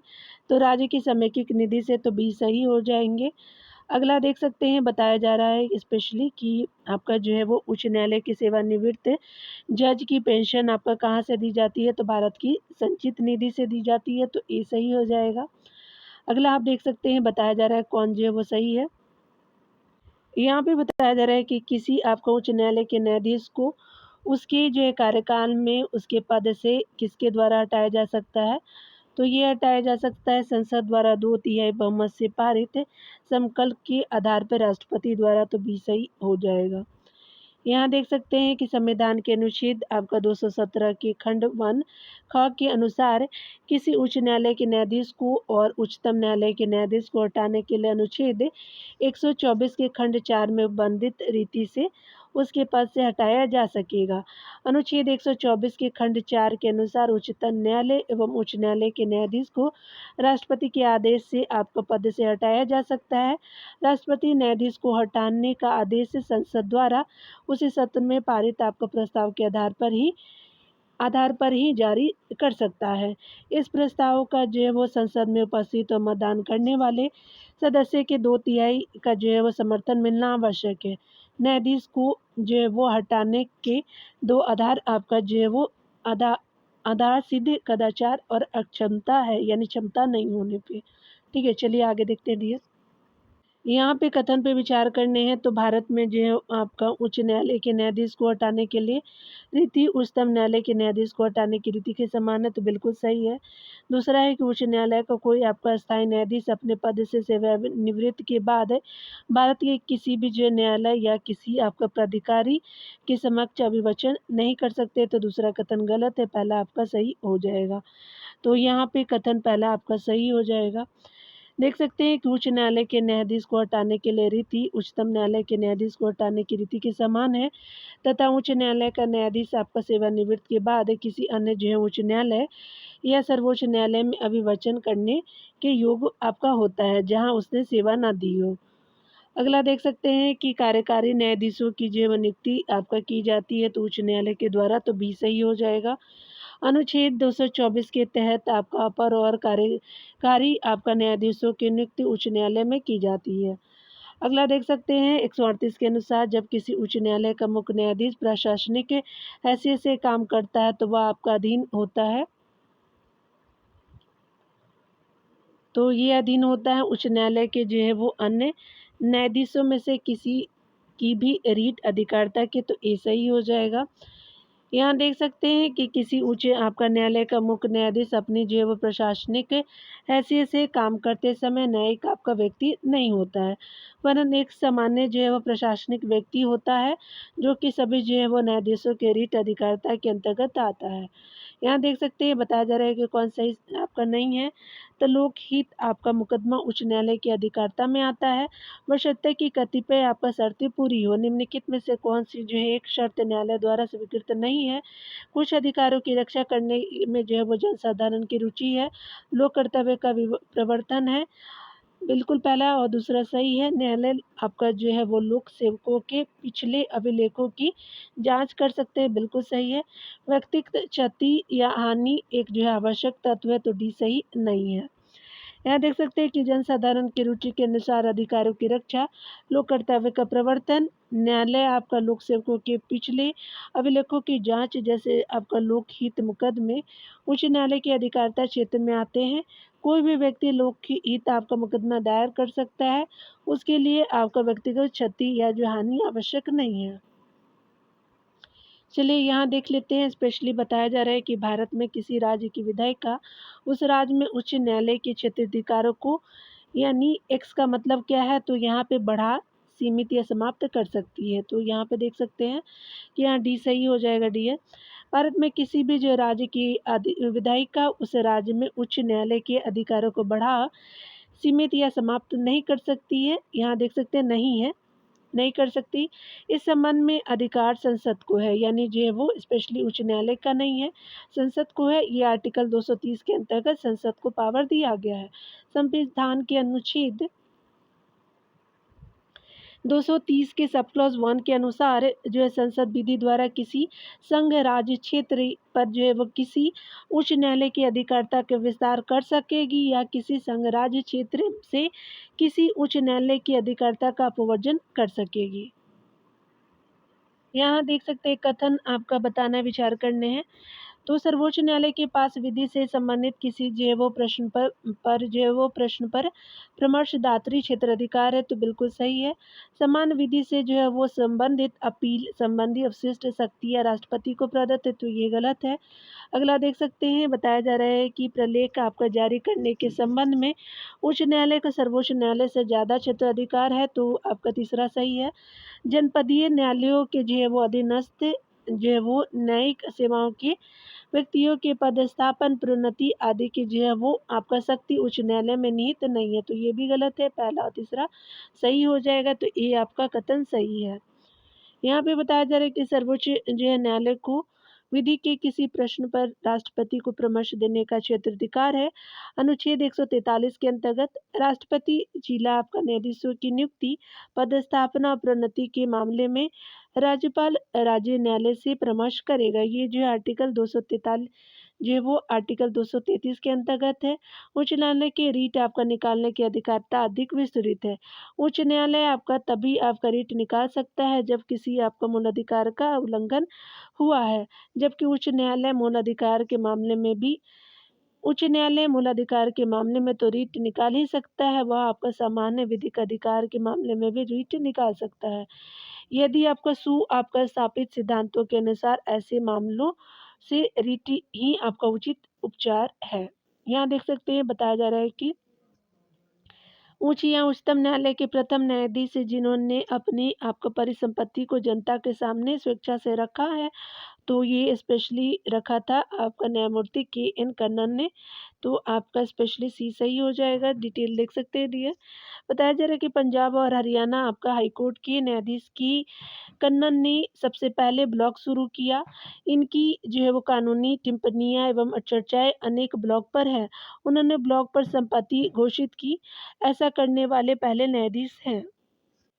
तो राज्य की समेकित निधि से, तो बी सही हो जाएंगे। अगला देख सकते हैं बताया जा रहा है स्पेशली कि आपका जो है वो उच्च न्यायालय की सेवानिवृत्त जज की पेंशन आपका कहाँ से दी जाती है, तो भारत की संचित निधि से दी जाती है, तो ए सही हो जाएगा। अगला आप देख सकते हैं बताया जा रहा है कौन जो है वो सही है। यहाँ पे बताया जा रहा है कि किसी आपका उच्च न्यायालय के न्यायाधीश को उसके जो है कार्यकाल में उसके पद से किसके द्वारा हटाया जा सकता है, तो ये हटाया जा सकता है संसद द्वारा 2/3 बहुमत से पारित संकल्प के आधार पर राष्ट्रपति द्वारा, तो बी सही हो जाएगा। यहाँ देख सकते हैं कि संविधान के अनुच्छेद आपका 217 के खंड 1 ख के अनुसार किसी उच्च न्यायालय के न्यायाधीश को और उच्चतम न्यायालय के न्यायाधीश को हटाने के लिए अनुच्छेद 124 के खंड 4 में वर्णित रीति से उसके पद से हटाया जा सकेगा। अनुच्छेद 124 के खंड 4 के अनुसार उच्चतम न्यायालय एवं उच्च न्यायालय के न्यायाधीश को राष्ट्रपति के आदेश से आपको पद से हटाया जा सकता है। राष्ट्रपति न्यायाधीश को हटाने का आदेश संसद द्वारा उसी सत्र में पारित आपका प्रस्ताव के आधार पर ही जारी कर सकता है। इस प्रस्ताव का जो है वो संसद में उपस्थित और मतदान करने वाले सदस्य के 2/3 का जो है वो समर्थन मिलना आवश्यक है। न्यायाधीश को जो है वो हटाने के 2 आधार आपका जो है वो आधार सिद्ध कदाचार और अक्षमता है, यानी क्षमता नहीं होने पे। ठीक है, चलिए आगे देखते हैं डियर। यहाँ पे कथन पे विचार करने हैं तो भारत में जो है आपका उच्च न्यायालय के न्यायाधीश को हटाने के लिए रीति उच्चतम न्यायालय के न्यायाधीश को हटाने की रीति के समान है, तो बिल्कुल सही है। दूसरा है कि उच्च न्यायालय का कोई आपका स्थायी न्यायाधीश अपने पद से सेवानिवृत्त के बाद भारत के किसी भी जो न्यायालय या किसी आपका प्राधिकारी के समक्ष अभिवचन नहीं कर सकते, तो दूसरा कथन गलत है, पहला आपका सही हो जाएगा। तो यहाँ पे कथन पहला आपका सही हो जाएगा। देख सकते हैं कि उच्च न्यायालय के न्यायाधीश को हटाने के लिए रीति उच्चतम न्यायालय के न्यायाधीश को हटाने की रीति के समान है, तथा उच्च न्यायालय का न्यायाधीश आपका सेवानिवृत्त के बाद किसी अन्य जो है उच्च न्यायालय या सर्वोच्च न्यायालय में अभिवचन करने के योग्य आपका होता है, जहां उसने सेवा ना दी हो। अगला देख सकते हैं कि कार्यकारी न्यायाधीशों की जो है नियुक्ति आपका की जाती है तो उच्च न्यायालय के द्वारा, तो बी सही हो जाएगा। अनुच्छेद 224 के तहत आपका अपर और कार्यकारी आपका न्यायाधीशों की नियुक्ति उच्च न्यायालय में की जाती है। अगला देख सकते हैं 138 के अनुसार जब किसी उच्च न्यायालय का मुख्य न्यायाधीश प्रशासनिक हैसियत से काम करता है तो वह आपका अधीन होता है। तो ये अधीन होता है उच्च न्यायालय के जो है वो अन्य न्यायाधीशों में से किसी की भी रीट अधिकारिता के, तो ए सही हो जाएगा। यहाँ देख सकते हैं कि किसी उच्च आपका न्यायालय का मुख्य न्यायाधीश अपनी जो है वो प्रशासनिक हैसियत से काम करते समय न्यायिक आपका व्यक्ति नहीं होता है, वरन एक सामान्य जो है वो प्रशासनिक व्यक्ति होता है, जो कि सभी जो है वो न्यायाधीशों के रीट अधिकारिता के अंतर्गत आता है। यहाँ देख सकते हैं बताया जा रहा है कि कौन सही आपका नहीं है, तो लोकहित आपका मुकदमा उच्च न्यायालय की अधिकारिता में आता है, बशर्ते कि कतिपय आपका शर्तें पूरी हो। निम्नलिखित में से कौन सी जो है एक शर्त न्यायालय द्वारा स्वीकृत नहीं है? कुछ अधिकारों की रक्षा करने में जो है वो जनसाधारण की रुचि है, लोक कर्तव्य का प्रवर्तन है, बिल्कुल पहला और दूसरा सही है। न्यायालय आपका जो है वो लोक सेवकों के पिछले अभिलेखों की जांच कर सकते हैं, बिल्कुल सही है। व्यक्तिगत क्षति या हानि एक जो है आवश्यक तत्व है, तो डी सही नहीं है। यहाँ देख सकते हैं कि जनसाधारण की रुचि के अनुसार अधिकारों की रक्षा, लोक कर्तव्य का प्रवर्तन, न्यायालय आपका लोक सेवकों के पिछले अभिलेखों की जांच जैसे आपका लोकहित मुकदमे उच्च न्यायालय की अधिकारिता क्षेत्र में आते हैं। कोई भी व्यक्ति लोकहित आपका मुकदमा दायर कर सकता है, उसके लिए आपका व्यक्तिगत क्षति या जो हानि आवश्यक नहीं है। चलिए यहाँ देख लेते हैं, स्पेशली बताया जा रहा है कि भारत में किसी राज्य की विधायिका उस राज्य में उच्च न्यायालय के क्षेत्राधिकारों को यानी एक्स का मतलब क्या है, तो यहाँ पे बढ़ा, सीमित या समाप्त कर सकती है। तो यहाँ पे देख सकते हैं कि यहाँ डी सही हो जाएगा, डी है। भारत में किसी भी जो राज्य की विधायिका उस राज्य में उच्च न्यायालय के अधिकारों को बढ़ा, सीमित या समाप्त नहीं कर सकती है। यहाँ देख सकते हैं नहीं है, नहीं कर सकती। इस संबंध में अधिकार संसद को है, यानी जो है वो स्पेशली उच्च न्यायालय का नहीं है, संसद को है। ये आर्टिकल 230 के अंतर्गत संसद को पावर दिया गया है। संविधान के अनुच्छेद 230 के सब क्लॉज 1 के अनुसार जो है संसद विधि द्वारा किसी संघ राज्य क्षेत्र पर जो है वो किसी उच्च न्यायालय की अधिकारिता के विस्तार कर सकेगी या किसी संघ राज्य क्षेत्र से किसी उच्च न्यायालय की अधिकारिता का अपवर्जन कर सकेगी। यहाँ देख सकते हैं कथन आपका बताना विचार करने हैं। तो सर्वोच्च न्यायालय के पास विधि से संबंधित किसी जो है वो प्रश्न पर परामर्शदात्री क्षेत्राधिकार है, तो बिल्कुल सही है। समान विधि से जो है वो संबंधित अपील संबंधी अवशिष्ट शक्तियाँ राष्ट्रपति को प्रदत्त है, तो ये गलत है। अगला देख सकते हैं बताया जा रहा है कि प्रलेख आपका जारी करने के संबंध में उच्च न्यायालय का सर्वोच्च न्यायालय से ज़्यादा क्षेत्राधिकार है, तो आपका तीसरा सही है। जनपदीय न्यायालयों के जो है वो अधीनस्थ जो है वो न्यायिक सेवाओं के व्यक्तियों के पदस्थापन प्रोन्नति आदि की जो है वो आपका शक्ति उच्च न्यायालय में निहित नहीं है, तो ये भी गलत है, पहला और तीसरा सही हो जाएगा, तो ये आपका कथन सही है। यहाँ पे बताया जा रहा है कि सर्वोच्च जो है न्यायालय को विधि के किसी प्रश्न पर राष्ट्रपति को परामर्श देने का क्षेत्राधिकार है। अनुच्छेद 143 के अंतर्गत राष्ट्रपति जिला आपका न्यायाधीशों की नियुक्ति, पदस्थापना और प्रोन्नति के मामले में राज्यपाल राज्य न्यायालय से परामर्श करेगा। ये जो है आर्टिकल 243 जो है वो आर्टिकल 233 के अंतर्गत है। उच्च न्यायालय के रीट आपका निकालने की अधिकारिता अधिक विस्तृत है। उच्च न्यायालय आपका तभी आपका रीट निकाल सकता है जब किसी आपका मूलाधिकार का उल्लंघन हुआ है, जबकि उच्च न्यायालय मूलाधिकार के मामले में भी उच्च न्यायालय मूलाधिकार के मामले में तो रीट निकाल ही सकता है, वह आपका सामान्य विधिक अधिकार के मामले में भी रीट निकाल सकता है। यदि आपका स्थापित सिद्धांतों के अनुसार ऐसे मामलों से रीट ही आपका उचित उपचार है। यहाँ देख सकते हैं बताया जा रहा है कि उच्च या उच्चतम न्यायालय के प्रथम न्यायाधीश जिन्होंने अपनी आपका परिसंपत्ति को जनता के सामने स्वेच्छा से रखा है, तो ये स्पेशली रखा था आपका न्यायमूर्ति के एन कन्नन ने। तो आपका स्पेशली सी सही हो जाएगा। डिटेल देख सकते हैं डियर। बताया जा रहा है कि पंजाब और हरियाणा आपका हाईकोर्ट के न्यायाधीश की कन्नन ने सबसे पहले ब्लॉग शुरू किया। इनकी जो है वो कानूनी टिप्पणियाँ एवं चर्चाएं अनेक ब्लॉग पर है। उन्होंने ब्लॉग पर संपत्ति घोषित की। ऐसा करने वाले पहले न्यायाधीश हैं।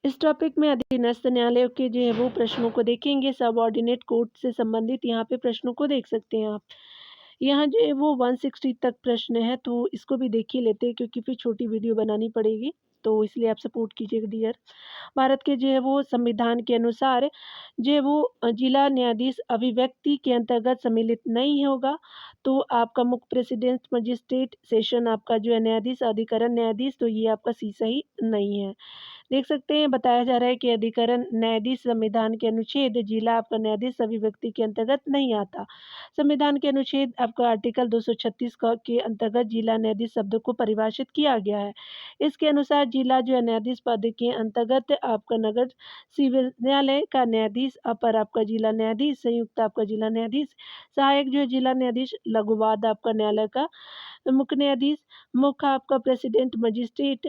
इस टॉपिक में अधीनस्थ न्यायालयों के जो है वो प्रश्नों को देखेंगे। सबऑर्डिनेट कोर्ट से संबंधित यहाँ पे प्रश्नों को देख सकते हैं आप। यहाँ जो है वो 160 तक प्रश्न है, तो इसको भी देख ही लेते हैं क्योंकि फिर छोटी वीडियो बनानी पड़ेगी, तो इसलिए आप सपोर्ट कीजिएगा डियर। भारत के जो है वो संविधान के अनुसार जो है वो जिला न्यायाधीश अभिव्यक्ति के अंतर्गत सम्मिलित नहीं होगा। तो आपका मुख्य प्रेसिडेंट मजिस्ट्रेट सेशन आपका जो है न्यायाधीश अधिकरण न्यायाधीश, तो ये आपका सी सही नहीं है। देख सकते हैं बताया जा रहा है कि अधिकरण न्यायाधीश संविधान के अनुच्छेद जिला आपका न्यायाधीश सभी व्यक्ति के अंतर्गत नहीं आता। संविधान के अनुच्छेद आपका आर्टिकल 236 के अंतर्गत जिला न्यायाधीश शब्द को परिभाषित किया गया है। इसके अनुसार जिला जो है न्यायाधीश पद के अंतर्गत आपका नगर सिविल न्यायालय का न्यायाधीश, अपर आपका जिला न्यायाधीश, संयुक्त आपका जिला न्यायाधीश, सहायक जो है जिला न्यायाधीश, लघुवाद आपका न्यायालय का मुख्य न्यायाधीश, मुख्य आपका प्रेसिडेंट मजिस्ट्रेट,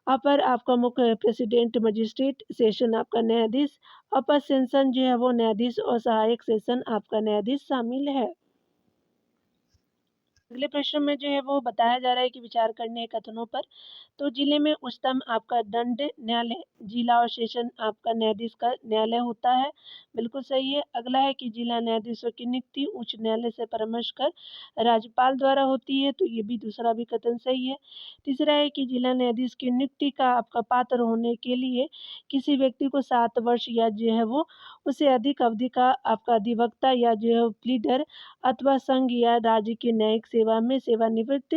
अपर आपका मुख्य प्रेसिडेंट मजिस्ट्रेट, सेशन आपका न्यायाधीश, अपर सेशन जो है वो न्यायाधीश और सहायक सेशन आपका न्यायाधीश शामिल है। अगले प्रश्न में जो है वो बताया जा रहा है कि विचार करने कथनों पर। तो जिले में उच्चतम आपका दंड न्यायालय जिला और सेशन आपका न्यायाधीश का न्यायालय होता है, बिल्कुल सही है। अगला है कि जिला न्यायाधीशों की नियुक्ति उच्च न्यायालय से परामर्श कर राज्यपाल द्वारा होती है, तो ये भी दूसरा भी कथन सही है। तीसरा है कि जिला न्यायाधीश की नियुक्ति का आपका पात्र होने के लिए किसी व्यक्ति को 7 वर्ष या जो है वो उससे अधिक अवधि का आपका अधिवक्ता या जो है प्लीडर अथवा संघ या राज्य की न्यायिक सेवा में सेवानिवृत्त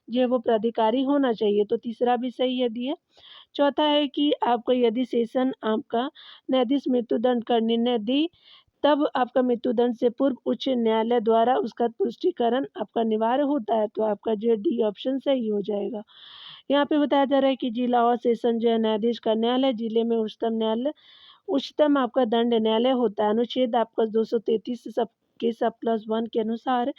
जो है वो प्राधिकारी होना चाहिए, तो तीसरा भी सही है दिए। चौथा है कि आपको यदि सेशन आपका न्यायाधीश मृत्युदंड का निर्णय दे, तब आपका मृत्युदंड से पूर्व उच्च न्यायालय द्वारा उसका पुष्टिकरण आपका अनिवार्य होता है, तो आपका जो है डी ऑप्शन सही हो जाएगा। यहाँ पे बताया जा रहा है कि जिला और सेशन जो है न्यायाधीश का न्यायालय, जिले में उच्चतम आपका दंड न्यायालय होता है। अनुच्छेद आपका 233 सब के सब प्लस 1 के अनुसार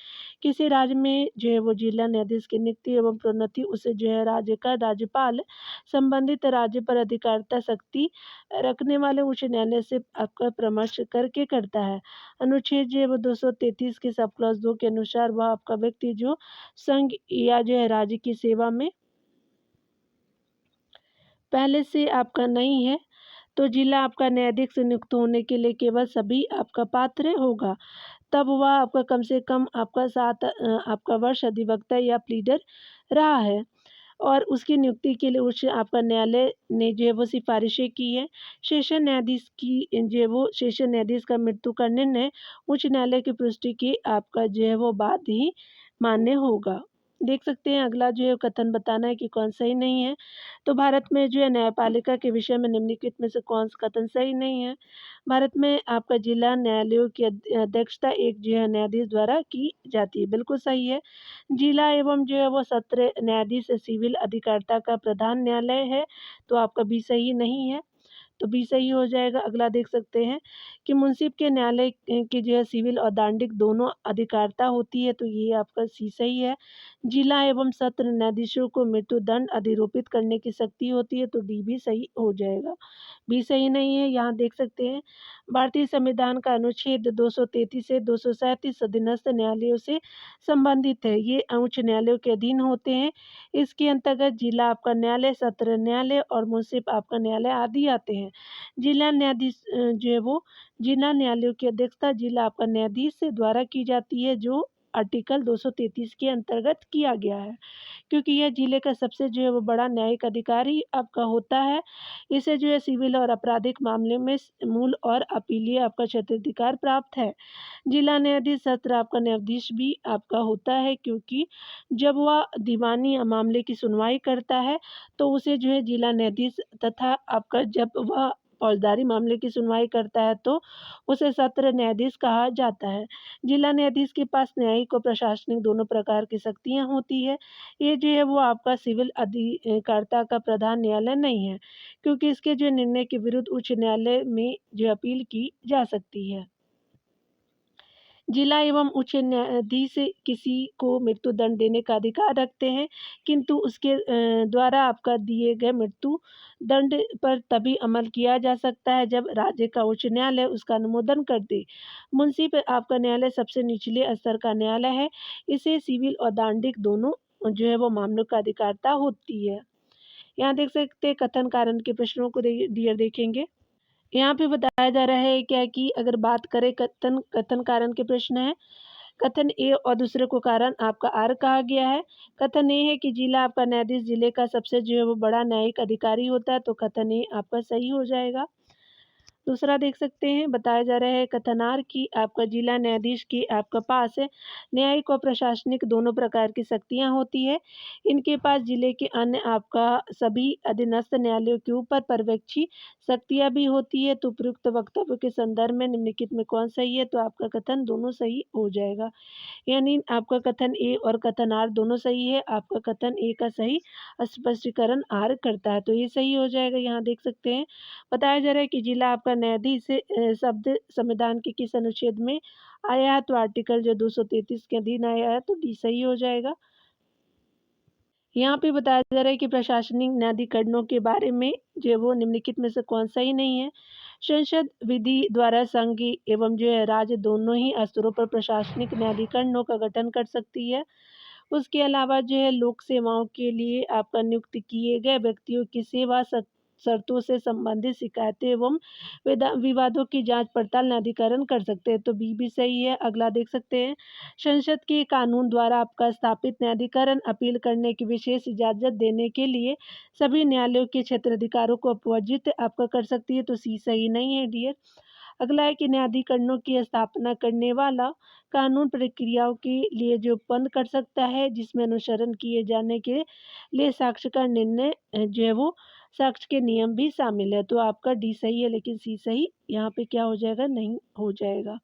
किसी राज्य में जो है वो जिला न्यायाधीश की नियुक्ति एवं प्रोन्नति उसे जो है राज्य का राज्यपाल संबंधित राज्य पर अधिकारिता शक्ति रखने वाले उच्च न्यायालय से आपका परामर्श करके करता है। अनुच्छेद जो है वो 233 के सब प्लस 2 के अनुसार वह आपका व्यक्ति जो संघ या जो है राज्य की सेवा में पहले से आपका नहीं है, तो जिला आपका न्यायाधीश नियुक्त होने के लिए केवल सभी आपका पात्र होगा। तब वह आपका कम से कम आपका 7 आपका वर्ष अधिवक्ता या प्लीडर रहा है और उसकी नियुक्ति के लिए उच्च आपका न्यायालय ने जो है वो सिफारिशें की है। सेशन न्यायाधीश की जो है वो सेशन न्यायाधीश का मृत्यु का निर्णय उच्च न्यायालय की पुष्टि के आपका जो है वो बाद ही मान्य होगा। देख सकते हैं अगला जो है कथन बताना है कि कौन सही नहीं है। तो भारत में जो है न्यायपालिका के विषय में निम्नलिखित में से कौन सा कथन सही नहीं है। भारत में आपका जिला न्यायालयों की अध्यक्षता एक जो है न्यायाधीश द्वारा की जाती है, बिल्कुल सही है। जिला एवं जो है वो सत्र न्यायाधीश सिविल अधिकारिता का प्रधान न्यायालय है, तो आपका भी सही नहीं है, तो बी सही हो जाएगा। अगला देख सकते हैं कि मुंसिफ के न्यायालय की जो है सिविल और दांडिक दोनों अधिकारिता होती है, तो ये आपका सी सही है। जिला एवं सत्र न्यायाधीशों को मृत्युदंड अधिरोपित करने की शक्ति होती है, तो डी भी सही हो जाएगा। बी सही नहीं है। यहाँ देख सकते हैं भारतीय संविधान का अनुच्छेद 233 से 237 अधीनस्थ न्यायालयों से संबंधित है। ये उच्च न्यायालयों के अधीन होते हैं। इसके अंतर्गत जिला आपका न्यायालय, सत्र न्यायालय और मुंसिफ आपका न्यायालय आदि आते हैं। जिला न्यायाधीश जो है वो जिला न्यायालयों की अध्यक्षता जिला आपका न्यायाधीश से द्वारा की जाती है, जो आर्टिकल 233 के अंतर्गत किया गया है। क्योंकि यह जिले का सबसे जो है वो बड़ा न्यायिक अधिकारी आपका होता है। इसे जो है सिविल और आपराधिक मामले में मूल और अपीलीय आपका क्षेत्राधिकार प्राप्त है। जिला न्यायाधीश सत्र आपका न्यायाधीश भी आपका होता है, क्योंकि जब वह दीवानी मामले की सुनवाई करता है तो उसे जो है जिला न्यायाधीश, तथा आपका जब वह फौजदारी मामले की सुनवाई करता है तो उसे सत्र न्यायाधीश कहा जाता है। जिला न्यायाधीश के पास न्यायिक और प्रशासनिक दोनों प्रकार की शक्तियाँ होती है। ये जो है वो आपका सिविल अधिकारिता का प्रधान न्यायालय नहीं है, क्योंकि इसके जो निर्णय के विरुद्ध उच्च न्यायालय में जो अपील की जा सकती है। जिला एवं उच्च न्यायाधीश किसी को मृत्युदंड देने का अधिकार रखते हैं, किंतु उसके द्वारा आपका दिए गए मृत्यु दंड पर तभी अमल किया जा सकता है जब राज्य का उच्च न्यायालय उसका अनुमोदन कर दे। मुंशी पे आपका न्यायालय सबसे निचले स्तर का न्यायालय है। इसे सिविल और दांडिक दोनों जो है वो मामलों का अधिकारिता होती है। यहाँ देख सकते हैं कथन कारण के प्रश्नों को डियर देखेंगे। यहाँ पे बताया जा रहा है क्या कि अगर बात करें कथन कथन कारण के प्रश्न है। कथन ए और दूसरे को कारण आपका आर कहा गया है। कथन ए है कि जिला आपका न्यायाधीश जिले का सबसे जो है वो बड़ा न्यायिक अधिकारी होता है, तो कथन ए आपका सही हो जाएगा। दूसरा देख सकते हैं, बताया जा रहा है कथनार की आपका जिला न्यायाधीश की आपका पास है न्यायिक और प्रशासनिक दोनों प्रकार की शक्तियां होती है। इनके पास जिले के अन्य आपका सभी अधीनस्थ न्यायालयों के ऊपर पर्यवेक्षी शक्तियां भी होती है। तो उपयुक्त वक्तव्य के संदर्भ में निम्नलिखित में कौन सही है, तो आपका कथन दोनों सही हो जाएगा। यानी आपका कथन ए और कथन आर दोनों सही है। आपका कथन ए का सही स्पष्टीकरण आर करता है, तो ये सही हो जाएगा। यहाँ देख सकते हैं बताया जा रहा है कि जिला आपका न्यायाधीश शब्द संविधान के किस अनुच्छेद में आया है, तो आर्टिकल जो 233 के अधीन आया है, तो डी सही हो जाएगा। यहाँ पे बताया जा रहा है कि प्रशासनिक न्यायाधिकरणों के बारे में जो वो निम्नलिखित में से कौन सा ही नहीं है। संसद विधि द्वारा संघ एवं जो है राज्य दोनों ही स्तरों पर प्रशासनिक न्यायाधिकरणों का गठन कर सकती है। उसके अलावा जो है लोक सेवाओं के लिए आपका नियुक्त किए गए व्यक्तियों की सेवा शर्तों से संबंधित शिकायतें एवं विवादों की जांच पड़ताल न्यायाधिकरण कर सकते हैं, तो बी भी सही है। अगला देख सकते हैं, संसद के कानून द्वारा आपका स्थापित न्यायाधिकरण अपील करने की विशेष इजाजत देने के लिए सभी न्यायालयों के क्षेत्राधिकारों को अपवर्जित आपका कर सकती है, तो सी सही नहीं है डियर। अगला है कि न्यायाधिकरणों की स्थापना करने वाला कानून प्रक्रियाओं के लिए जो उत्पन्न कर सकता है जिसमें अनुसरण किए जाने के लिए साक्ष्य का निर्णय जो है वो साक्ष्य के नियम भी शामिल है, तो आपका डी सही है, लेकिन सी सही यहाँ पे क्या हो जाएगा, नहीं हो जाएगा।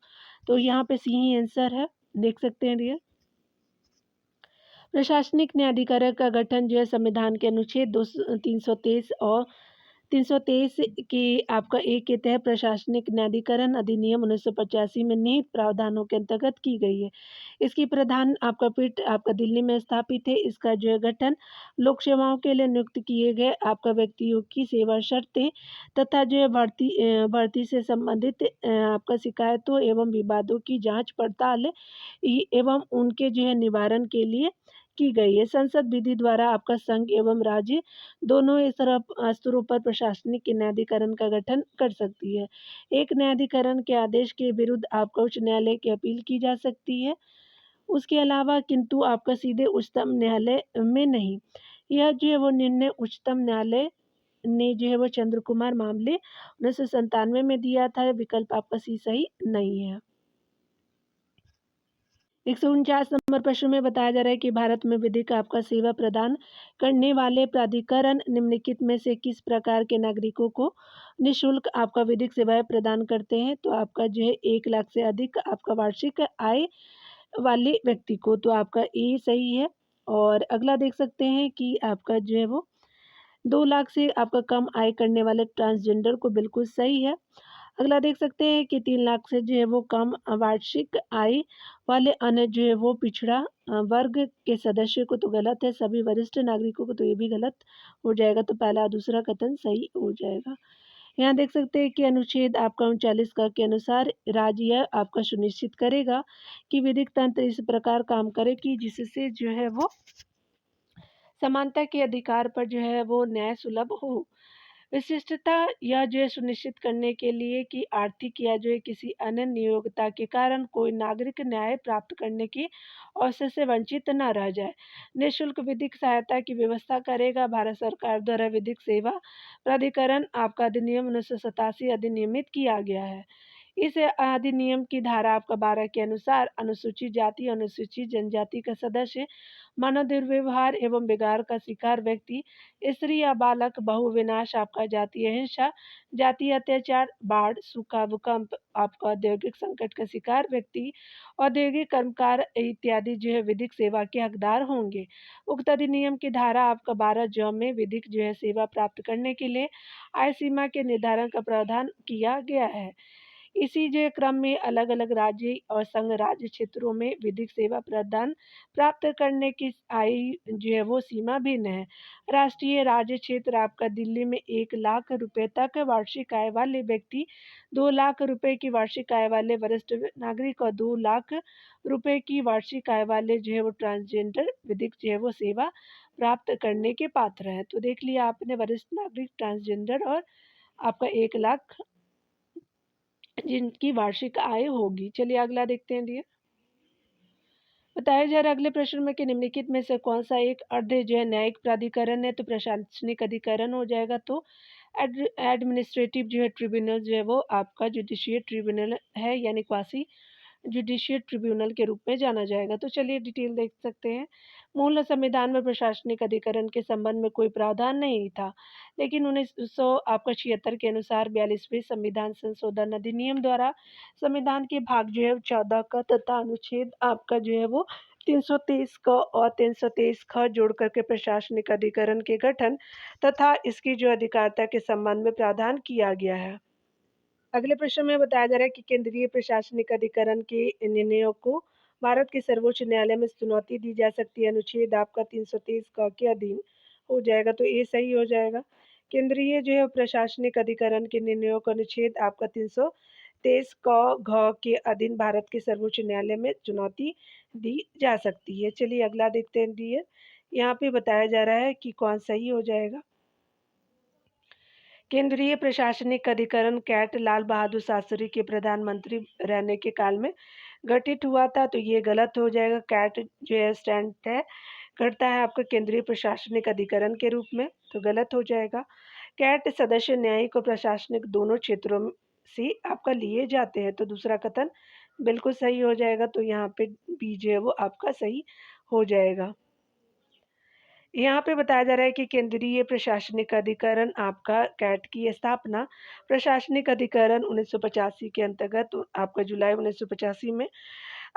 तो यहाँ पे सी ही आंसर है, देख सकते हैं डियर। प्रशासनिक न्यायाधिकरण का गठन जो है संविधान के अनुच्छेद 323 और 323 के आपका एक के तहत प्रशासनिक न्यायाधिकरण अधिनियम 1985 में निहित प्रावधानों के अंतर्गत की गई है। इसकी प्रधान आपका पीठ आपका दिल्ली में स्थापित है। इसका जो है गठन लोक सेवाओं के लिए नियुक्त किए गए आपका व्यक्तियों की सेवा शर्तें तथा जो है भर्ती से संबंधित आपका शिकायतों एवं विवादों की जांच पड़ताल एवं उनके जो है निवारण के लिए की गई है। संसद विधि द्वारा आपका संघ एवं राज्य दोनों इस तरह स्तरों पर प्रशासनिक न्यायाधिकरण का गठन कर सकती है। एक न्यायाधिकरण के आदेश के विरुद्ध आपका उच्च न्यायालय की अपील की जा सकती है। उसके अलावा किंतु आपका सीधे उच्चतम न्यायालय में नहीं। यह जो है वो निर्णय उच्चतम न्यायालय ने जो है वो चंद्र कुमार मामले 1997 में दिया था। विकल्प आपका सी सही नहीं है। 149 नंबर प्रश्न में बताया जा रहा है कि भारत में विधिक आपका सेवा प्रदान करने वाले प्राधिकरण निम्नलिखित में से किस प्रकार के नागरिकों को निःशुल्क आपका विधिक सेवाएं प्रदान करते हैं, तो आपका जो है 1 लाख से अधिक आपका वार्षिक आय वाले व्यक्ति को, तो आपका ए सही है। और अगला देख सकते हैं कि आपका जो है वो 2 लाख से आपका कम आय करने वाले ट्रांसजेंडर को, बिल्कुल सही है। अगला देख सकते हैं कि 3 लाख से जो है वो कम वार्षिक आय वाले अन्य जो है वो पिछड़ा वर्ग के सदस्य को, तो गलत है। सभी वरिष्ठ नागरिकों को, तो ये भी गलत हो जाएगा। तो पहला और दूसरा कथन सही हो जाएगा। यहाँ देख सकते हैं कि अनुच्छेद आपका 39 क के अनुसार राज्य यह आपका सुनिश्चित करेगा कि विधिक तंत्र इस प्रकार काम करे कि जिससे जो है वो समानता के अधिकार पर जो है वो न्याय सुलभ हो। विशिष्टता या जो है सुनिश्चित करने के लिए कि आर्थिक या जो है किसी अन्य नियोक्ता के कारण कोई नागरिक न्याय प्राप्त करने की अवसर से वंचित न रह जाए। निःशुल्क विधिक सहायता की व्यवस्था करेगा। भारत सरकार द्वारा विधिक सेवा प्राधिकरण आपका अधिनियम 1987 अधिनियमित किया गया है। इस अधिनियम की धारा आपका 12 के अनुसार अनुसूचित जाति, अनुसूचित जनजाति का सदस्य, मानव दुर्व्यवहार एवं बिगाड़ का शिकार व्यक्ति, स्त्री या बालक, बहु विनाश, आपका जातीय हिंसा, जातीय अत्याचार, बाढ़, सूखा, भूकंप, आपका औद्योगिक संकट का शिकार व्यक्ति, औद्योगिक कर्मकार इत्यादि जो है विधिक सेवा के हकदार होंगे। उक्त अधिनियम की धारा आपका 12 ज में विधिक जो है सेवा प्राप्त करने के लिए आय सीमा के निर्धारण का प्रावधान किया गया है। इसी जो क्रम में अलग-अलग राज्य और संघ राज्य क्षेत्रों में विधिक सेवा प्रदान प्राप्त करने की आयु जो है वो सीमा भिन्न है। राष्ट्रीय राज्य क्षेत्र आपका दिल्ली में 1 लाख रुपए तक वार्षिक आय वाले व्यक्ति, 2 लाख रुपए की वार्षिक आय वाले वरिष्ठ नागरिक और 2 लाख रुपए की वार्षिक आय वाले जो है वो ट्रांसजेंडर विधिक जो है वो सेवा प्राप्त करने के पात्र हैं। तो देख लिया आपने वरिष्ठ नागरिक, ट्रांसजेंडर और आपका 1 लाख जिनकी वार्षिक आय होगी। चलिए अगला देखते हैं डियर। बताया जा रहा है अगले प्रश्न में कि निम्नलिखित में से कौन सा एक अर्ध जो है न्यायिक प्राधिकरण है, तो प्रशासनिक अधिकरण हो जाएगा। तो एडमिनिस्ट्रेटिव जो है ट्रिब्यूनल जो है वो आपका जुडिशियल ट्रिब्यूनल है, यानी क्वासी जुडिशियल ट्रिब्यूनल के रूप में जाना जाएगा। तो चलिए डिटेल देख सकते हैं। मूल संविधान में प्रशासनिक अधिकरण के संबंध में कोई प्रावधान नहीं था, लेकिन 1976 के अनुसार 42वें संविधान संशोधन अधिनियम द्वारा संविधान के भाग जो है 14 का तथा अनुच्छेद आपका जो है वो 323 क और 323 ख जोड़ करके प्रशासनिक अधिकरण के गठन तथा इसकी जो अधिकारिता के संबंध में प्रावधान किया गया है। अगले प्रश्न में बताया जा रहा है कि केंद्रीय प्रशासनिक अधिकरण के निर्णयों को भारत के सर्वोच्च न्यायालय में चुनौती दी जा सकती है। अनुच्छेद आपका 323 क के अधीन हो जाएगा, तो ये सही हो जाएगा। केंद्रीय जो है प्रशासनिक अधिकरण के निर्णयों का अनुच्छेद आपका 323 क घ के अधीन भारत के सर्वोच्च न्यायालय में चुनौती दी जा सकती है। चलिए अगला देखते हैं डियर। यहाँ पे बताया जा रहा है कि कौन सही हो जाएगा। केंद्रीय प्रशासनिक अधिकरण कैट लाल बहादुर शास्त्री के प्रधानमंत्री रहने के काल में गठित हुआ था, तो ये गलत हो जाएगा। कैट जो है स्टैंड है करता है आपका केंद्रीय प्रशासनिक अधिकरण के रूप में, तो गलत हो जाएगा। कैट सदस्य न्यायिक और प्रशासनिक दोनों क्षेत्रों से आपका लिए जाते हैं, तो दूसरा कथन बिल्कुल सही हो जाएगा। तो यहाँ पे बी जो है वो आपका सही हो जाएगा। यहाँ पे बताया जा रहा है कि केंद्रीय प्रशासनिक अधिकरण आपका कैट की स्थापना प्रशासनिक अधिकरण 1985 के अंतर्गत आपका जुलाई 1985 में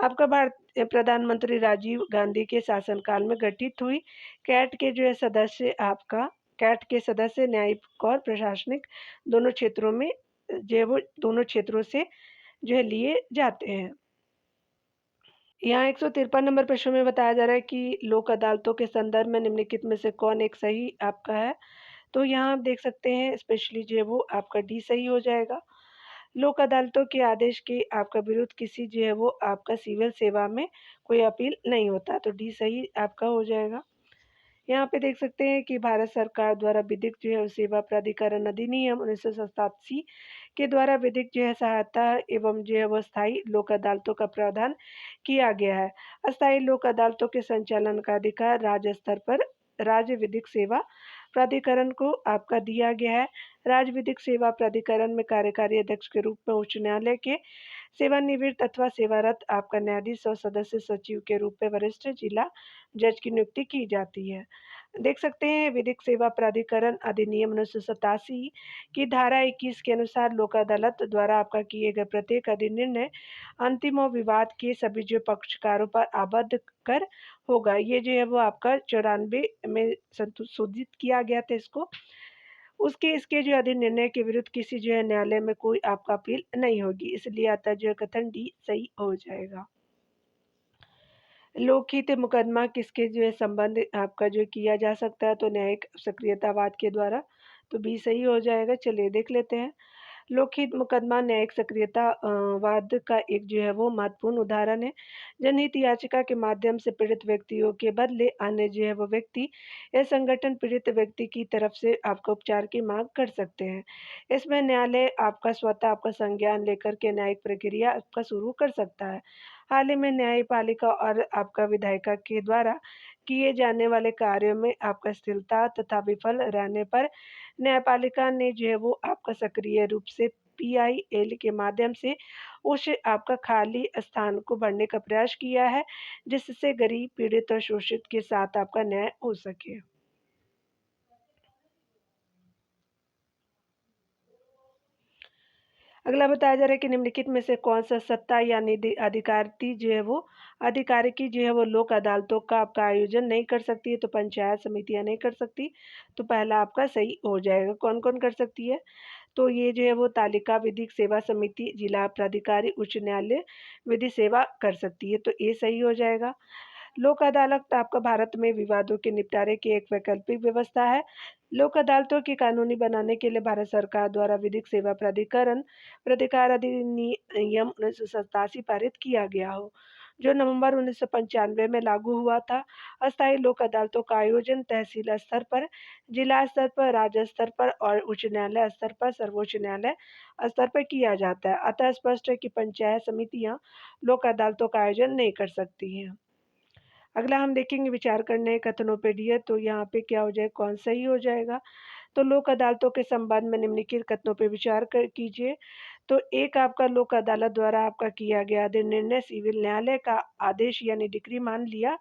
आपका भारत प्रधानमंत्री राजीव गांधी के शासनकाल में गठित हुई। कैट के जो है सदस्य आपका कैट के सदस्य न्यायिक और प्रशासनिक दोनों क्षेत्रों में जो है वो दोनों क्षेत्रों से जो है लिए जाते हैं। यहाँ 153 नंबर प्रश्न में बताया जा रहा है कि लोक अदालतों के संदर्भ में निम्नलिखित में से कौन एक सही आपका है। तो यहाँ आप देख सकते हैं स्पेशली जो है वो आपका डी सही हो जाएगा। लोक अदालतों के आदेश के आपका विरुद्ध किसी जो है वो आपका सिविल सेवा में कोई अपील नहीं होता, तो डी सही आपका हो जाएगा। यहाँ पे देख सकते हैं कि भारत सरकार द्वारा विधिक जो है सेवा प्राधिकरण अधिनियम 1987 के द्वारा विधिक जो है सहायता एवं जो है वो स्थायी लोक अदालतों का प्रावधान किया गया है। अस्थायी लोक अदालतों के संचालन का अधिकार राज्य स्तर पर राज्य विधिक सेवा प्राधिकरण को आपका दिया गया है। राज्य विधिक सेवा प्राधिकरण में कार्यकारी अध्यक्ष के रूप में उच्च न्यायालय के सेवानिवृत्त अथवा सेवारत आपका न्यायाधीश और सदस्य सचिव के रूप में वरिष्ठ जिला जज की नियुक्ति की जाती है। देख सकते हैं विधिक सेवा प्राधिकरण अधिनियम 1987 की धारा 21 के अनुसार लोक अदालत द्वारा आपका किए गए प्रत्येक अधिनिर्णय अंतिम और विवाद के सभी जो पक्षकारों पर आबद्ध कर होगा। ये जो है वो आपका 94 में संशोधित किया गया था इसको। उसके इसके जो अधिनिर्णय के विरुद्ध किसी जो है न्यायालय में कोई आपका अपील नहीं होगी, इसलिए आता जो है कथन डी सही हो जाएगा। लोकहित मुकदमा किसके जो है संबंध आपका जो किया जा सकता है, तो न्यायिक सक्रियतावाद के द्वारा, तो बी सही हो जाएगा। चलिए देख लेते हैं। लोकहित मुकदमा न्यायिक सक्रियता वाद का एक जो है वो महत्वपूर्ण उदाहरण है। जनहित याचिका के माध्यम से पीड़ित व्यक्तियों के बदले अन्य जो है वो व्यक्ति या संगठन पीड़ित व्यक्ति की तरफ से आपका उपचार की मांग कर सकते हैं। इसमें न्यायालय आपका स्वतः आपका संज्ञान लेकर के न्यायिक प्रक्रिया आपका शुरू कर सकता है। हाल ही में न्यायपालिका और आपका विधायिका के द्वारा किए जाने वाले कार्यों में आपका स्थिरता तथा विफल रहने पर न्यायपालिका ने जो है वो आपका सक्रिय रूप से पीआईएल के माध्यम से उस आपका खाली स्थान को भरने का प्रयास किया है, जिससे गरीब, पीड़ित और शोषित के साथ आपका न्याय हो सके। अगला बताया जा रहा है कि निम्नलिखित में से कौन-सा सत्ता या निधि अधिकारिती जो है वो अधिकारिकी जो है वो लोक अदालतों का आपका आयोजन नहीं कर सकती है, तो पंचायत समितियाँ नहीं कर सकती। तो पहला आपका सही हो जाएगा। कौन-कौन कर सकती है? तो ये जो है वो तालिका विधिक सेवा समिति, जिला प्राधिकारी, उच्च न्यायालय विधि सेवा कर सकती है, तो ये सही हो जाएगा। लोक अदालत आपका भारत में विवादों के निपटारे की एक वैकल्पिक व्यवस्था है। लोक अदालतों की कानूनी बनाने के लिए भारत सरकार द्वारा विधिक सेवा प्राधिकरण प्राधिकार अधिनियम 1987 पारित किया गया हो, जो नवंबर 1995 में लागू हुआ था। अस्थायी लोक अदालतों का आयोजन तहसील स्तर पर, जिला स्तर पर, राज्य स्तर पर और उच्च न्यायालय स्तर पर, सर्वोच्च न्यायालय स्तर पर किया जाता है। अतः स्पष्ट है कि पंचायत समितियां लोक अदालतों का आयोजन नहीं कर सकती हैं। अगला हम देखेंगे विचार करने कथनों पे डी है, तो यहाँ पे क्या हो जाए, कौन सही हो जाएगा। तो लोक अदालतों के संबंध में निम्नलिखित कथनों पे विचार कर कीजिए। तो एक आपका लोक अदालत द्वारा आपका किया गया निर्णय सिविल न्यायालय का आदेश यानी डिक्री मान लिया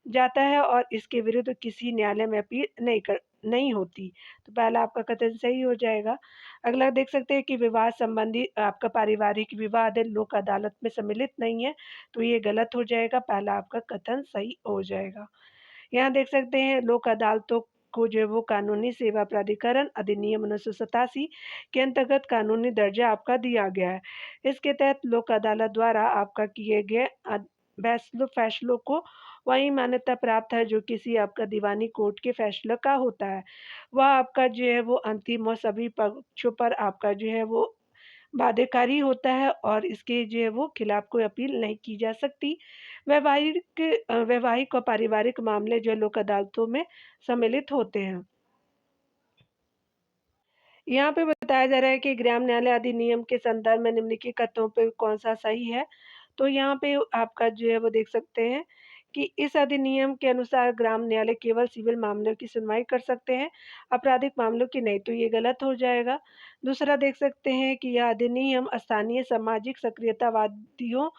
जाता है और इसके विरुद्ध किसी न्यायालय में अपील नहीं होती। तो पहला आपका कथन सही हो जाएगा। अगला देख सकते हैं कि विवाद संबंधी आपका पारिवारिक विवाद है, लोक अदालत में सम्मिलित नहीं है, तो ये गलत हो जाएगा। पहला आपका कथन सही हो जाएगा। यहाँ देख सकते हैं लोक अदालतों को जो है वो कानूनी सेवा प्राधिकरण अधिनियम 1987 के अंतर्गत कानूनी दर्जा आपका दिया गया है। इसके तहत लोक अदालत द्वारा आपका किए गए फैसलों को वही मान्यता प्राप्त है जो किसी आपका दीवानी कोर्ट के फैसले का होता है। वह आपका जो है वो अंतिम और सभी पक्षों पर आपका जो है वो बाध्यकारी होता है और इसके जो है वो खिलाफ कोई अपील नहीं की जा सकती। वैवाहिक और पारिवारिक मामले जो लोक अदालतों में सम्मिलित होते हैं। यहाँ पे बताया जा रहा है कि ग्राम न्यायालय अधिनियम के संदर्भ में निम्नलिखित कथनों पे कौन-सा सही है। तो यहाँ पे आपका जो है वो देख सकते हैं कि इस अधिनियम के अनुसार ग्राम न्यायालय केवल सिविल मामलों की सुनवाई कर सकते हैं, आपराधिक मामलों की नहीं, तो ये गलत हो जाएगा। दूसरा देख सकते हैं कि यह अधिनियम स्थानीय सामाजिक सक्रियतावादियों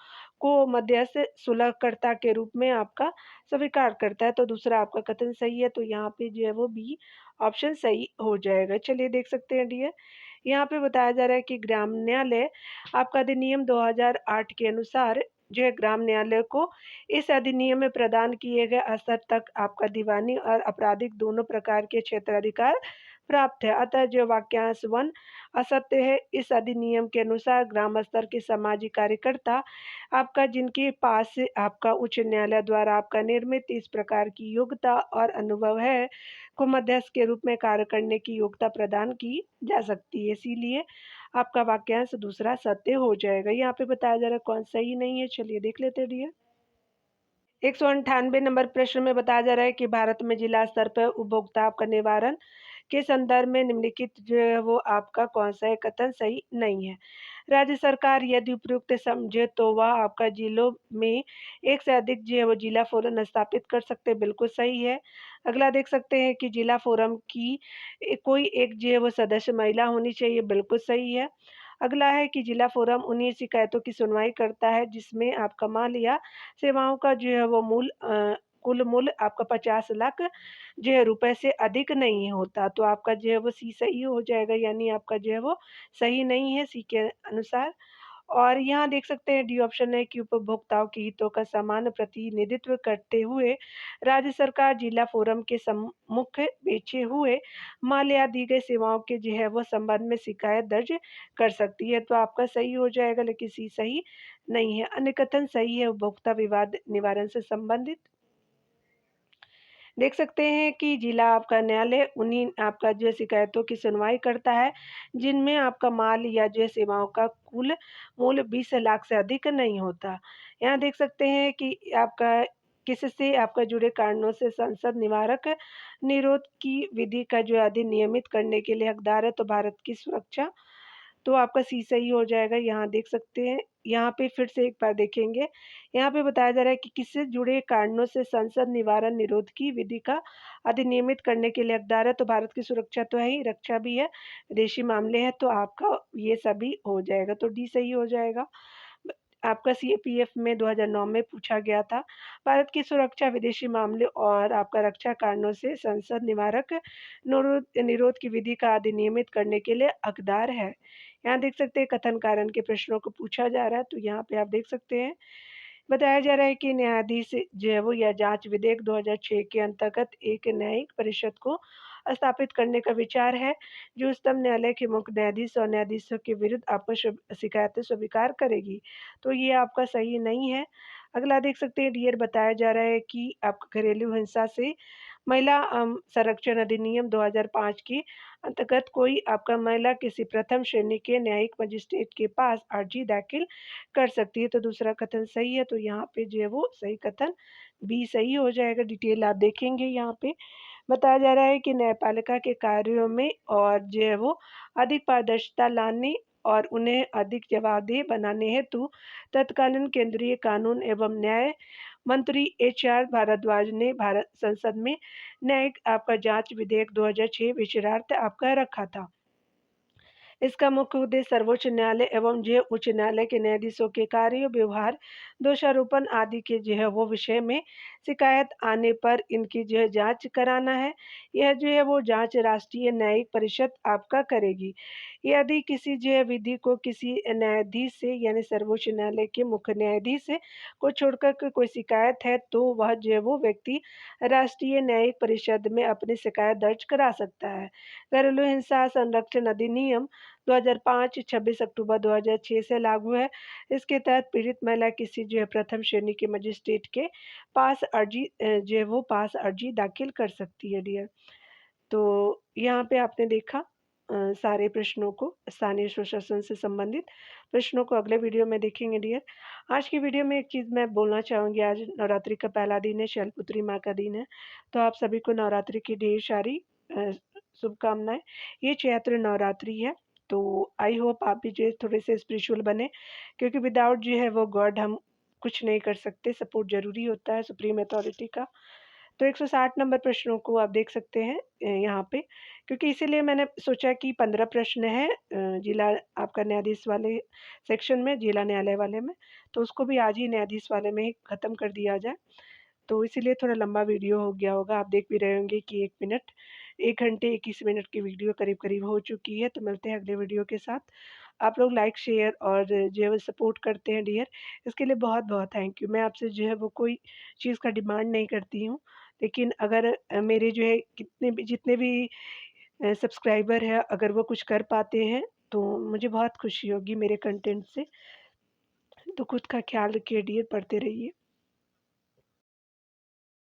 को मध्यस्थ सुलहकर्ता के रूप में आपका स्वीकार करता है, तो दूसरा आपका कथन सही है, तो यहाँ पे जो है वो बी ऑप्शन सही हो जाएगा। चलिए देख सकते हैं डियर, यहाँ पे बताया जा रहा है कि ग्राम न्यायालय आपका अधिनियम 2008 के अनुसार जो है ग्राम न्यायालय को इस अधिनियम में प्रदान किए गए स्तर तक आपका दीवानी और आपराधिक दोनों प्रकार के क्षेत्राधिकार प्राप्त है। अतः जो वाक्यांश 1 असत्य है। इस अधिनियम के अनुसार ग्राम स्तर के सामाजिक कार्यकर्ता आपका जिनके पास आपका उच्च न्यायालय द्वारा आपका निर्मित इस प्रकार की योग्यता और अनुभव है को मध्यस्थ के रूप में कार्य करने की योग्यता प्रदान की जा सकती है। इसीलिए आपका वाक्यांश दूसरा सत्य हो जाएगा। यहाँ पे बताया जा रहा है कौन सही नहीं है, चलिए देख लेते हैं डियर। 198 नंबर प्रश्न में बताया जा रहा है कि भारत में जिला स्तर पर उपभोक्ता आपका निवारण के संदर्भ में निम्नलिखित जो है वो आपका कौन सा है कथन सही नहीं है। राज्य सरकार यदि उपयुक्त समझे तो वह आपका जिलों में एक से अधिक जो है वो जिला फोरम स्थापित कर सकते हैं, बिल्कुल सही है। अगला देख सकते हैं कि जिला फोरम की कोई एक जो है वो सदस्य महिला होनी चाहिए, बिल्कुल सही है। अगला है कि जिला फोरम उन्हीं शिकायतों की सुनवाई करता है जिसमें आपका माल या सेवाओं का जो है वो कुल मूल्य आपका 50 लाख जो है रुपए से अधिक नहीं होता, तो आपका जो है वो सी सही हो जाएगा, यानी आपका जो है वो सही नहीं है सी के अनुसार। और यहाँ देख सकते हैं डी ऑप्शन है कि उपभोक्ताओं के हितों का समान प्रतिनिधित्व करते हुए राज्य सरकार जिला फोरम के सम्मुख बेचे हुए माल या दी गई सेवाओं के जो है वो संबंध में शिकायत दर्ज कर सकती है, तो आपका सही हो जाएगा, लेकिन सी सही नहीं है। अन्य कथन सही है उपभोक्ता विवाद निवारण से संबंधित। देख सकते हैं कि जिला आपका न्यायालय उन्हीं आपका जो है शिकायतों की सुनवाई करता है, जिनमें आपका माल या जो है सेवाओं का कुल मूल्य 20 लाख से अधिक नहीं होता। यहाँ देख सकते हैं कि आपका किससे आपका जुड़े कारणों से संसद निवारक निरोध की विधि का जो है अधिनियमित करने के लिए हकदार है, तो भारत की सुरक्षा, तो आपका सी सही हो जाएगा। यहाँ देख सकते हैं, यहाँ पे फिर से एक बार देखेंगे, यहाँ पे बताया जा रहा है कि किससे जुड़े कारणों से संसद निवारण निरोध की विधि का अधिनियमित करने के लिए हकदार है, तो भारत की सुरक्षा तो है ही, रक्षा भी है, विदेशी मामले हैं, तो आपका ये सभी हो जाएगा, तो डी सही हो जाएगा। आपका सीएपीएफ में 2009 में पूछा गया था। भारत की सुरक्षा, विदेशी मामले और आपका रक्षा कारणों से संसद निवारक निरोध निरोध की विधि का अधिनियमित करने के लिए हकदार है। यहाँ देख सकते हैं कथन कारण के प्रश्नों को पूछा जा रहा है, तो यहाँ पे आप देख सकते हैं बताया जा रहा है कि न्यायाधीश जो है वो या जांच विधेयक 2006 के अंतर्गत एक न्यायिक परिषद को स्थापित करने का विचार है, जो उच्चतम न्यायालय के मुख्य न्यायाधीश और न्यायाधीशों के विरुद्ध आपको शिकायतें स्वीकार करेगी। तो ये आपका सही नहीं है। अगला देख सकते हैं डियर बताया जा रहा है कि आपका घरेलू हिंसा से महिला संरक्षण अधिनियम 2005 के अंतर्गत कोई आपका महिला किसी प्रथम श्रेणी के न्यायिक मजिस्ट्रेट के पास अर्जी दाखिल कर सकती है, तो दूसरा कथन सही है, तो यहाँ पे जो है वो सही कथन बी सही हो जाएगा। डिटेल आप देखेंगे, यहाँ पे बताया जा रहा है कि न्यायपालिका के कार्यों में और जो है वो अधिक पारदर्शिता लाने और उन्हें अधिक जवाबदेह बनाने हेतु तत्कालीन केंद्रीय कानून एवं न्याय मंत्री एच.आर. भारद्वाज ने भारत संसद में न्यायिक आपका जांच विधेयक 2006 विचारार्थ आपका रखा था। इसका मुख्य उद्देश्य सर्वोच्च न्यायालय एवं जो उच्च न्यायालय के न्यायाधीशों के कार्य व्यवहार, दोषारोपण आदि के जो है वो विषय में शिकायत आने पर इनकी जो है जांच कराना है। यह जो है वो जांच राष्ट्रीय न्यायिक परिषद आपका करेगी। यदि किसी जो है विधि को किसी न्यायाधीश से यानी सर्वोच्च न्यायालय के मुख्य न्यायाधीश से को छोड़कर के कोई शिकायत है, तो वह जो है वो व्यक्ति राष्ट्रीय न्यायिक परिषद में अपनी शिकायत दर्ज करा सकता है। घरेलू हिंसा संरक्षण अधिनियम 2005 26 अक्टूबर 2006 से लागू है। इसके तहत पीड़ित महिला किसी जो है प्रथम श्रेणी के मजिस्ट्रेट के पास जो है वो पास अर्जी दाखिल कर सकती है डियर। तो यहाँ पे आपने देखा सारे प्रश्नों को, स्थानीय सुशासन से संबंधित प्रश्नों को अगले वीडियो में देखेंगे डियर। आज की वीडियो में एक चीज़ मैं बोलना चाहूँगी, आज नवरात्रि का पहला दिन है, शैलपुत्री माँ का दिन है, तो आप सभी को नवरात्रि की ढेर सारी शुभकामनाएँ। ये चैत्र नवरात्रि है, तो आई होप आप भी जो है थोड़े से स्पिरिचुअल बने, क्योंकि विदाउट जो है वो गॉड हम कुछ नहीं कर सकते, सपोर्ट ज़रूरी होता है सुप्रीम अथॉरिटी का। तो 160 नंबर प्रश्नों को आप देख सकते हैं यहाँ पे, क्योंकि इसीलिए मैंने सोचा कि 15 प्रश्न हैं जिला आपका न्यायाधीश वाले सेक्शन में, जिला न्यायालय वाले में, तो उसको भी आज ही न्यायाधीश वाले में ही ख़त्म कर दिया जाए। तो इसीलिए थोड़ा लंबा वीडियो हो गया होगा, आप देख भी रहे होंगे कि 1 मिनट 1 घंटे 21 मिनट की वीडियो करीब-करीब हो चुकी है। तो मिलते हैं अगले वीडियो के साथ। आप लोग लाइक, शेयर और जो है वो सपोर्ट करते हैं डियर, इसके लिए बहुत-बहुत थैंक यू। मैं आपसे जो है वो कोई चीज़ का डिमांड नहीं करती हूँ, लेकिन अगर मेरे जो है कितने भी जितने भी सब्सक्राइबर हैं, अगर वो कुछ कर पाते हैं, तो मुझे बहुत खुशी होगी मेरे कंटेंट से। तो खुद का ख़्याल रखिए डियर, पढ़ते रहिए।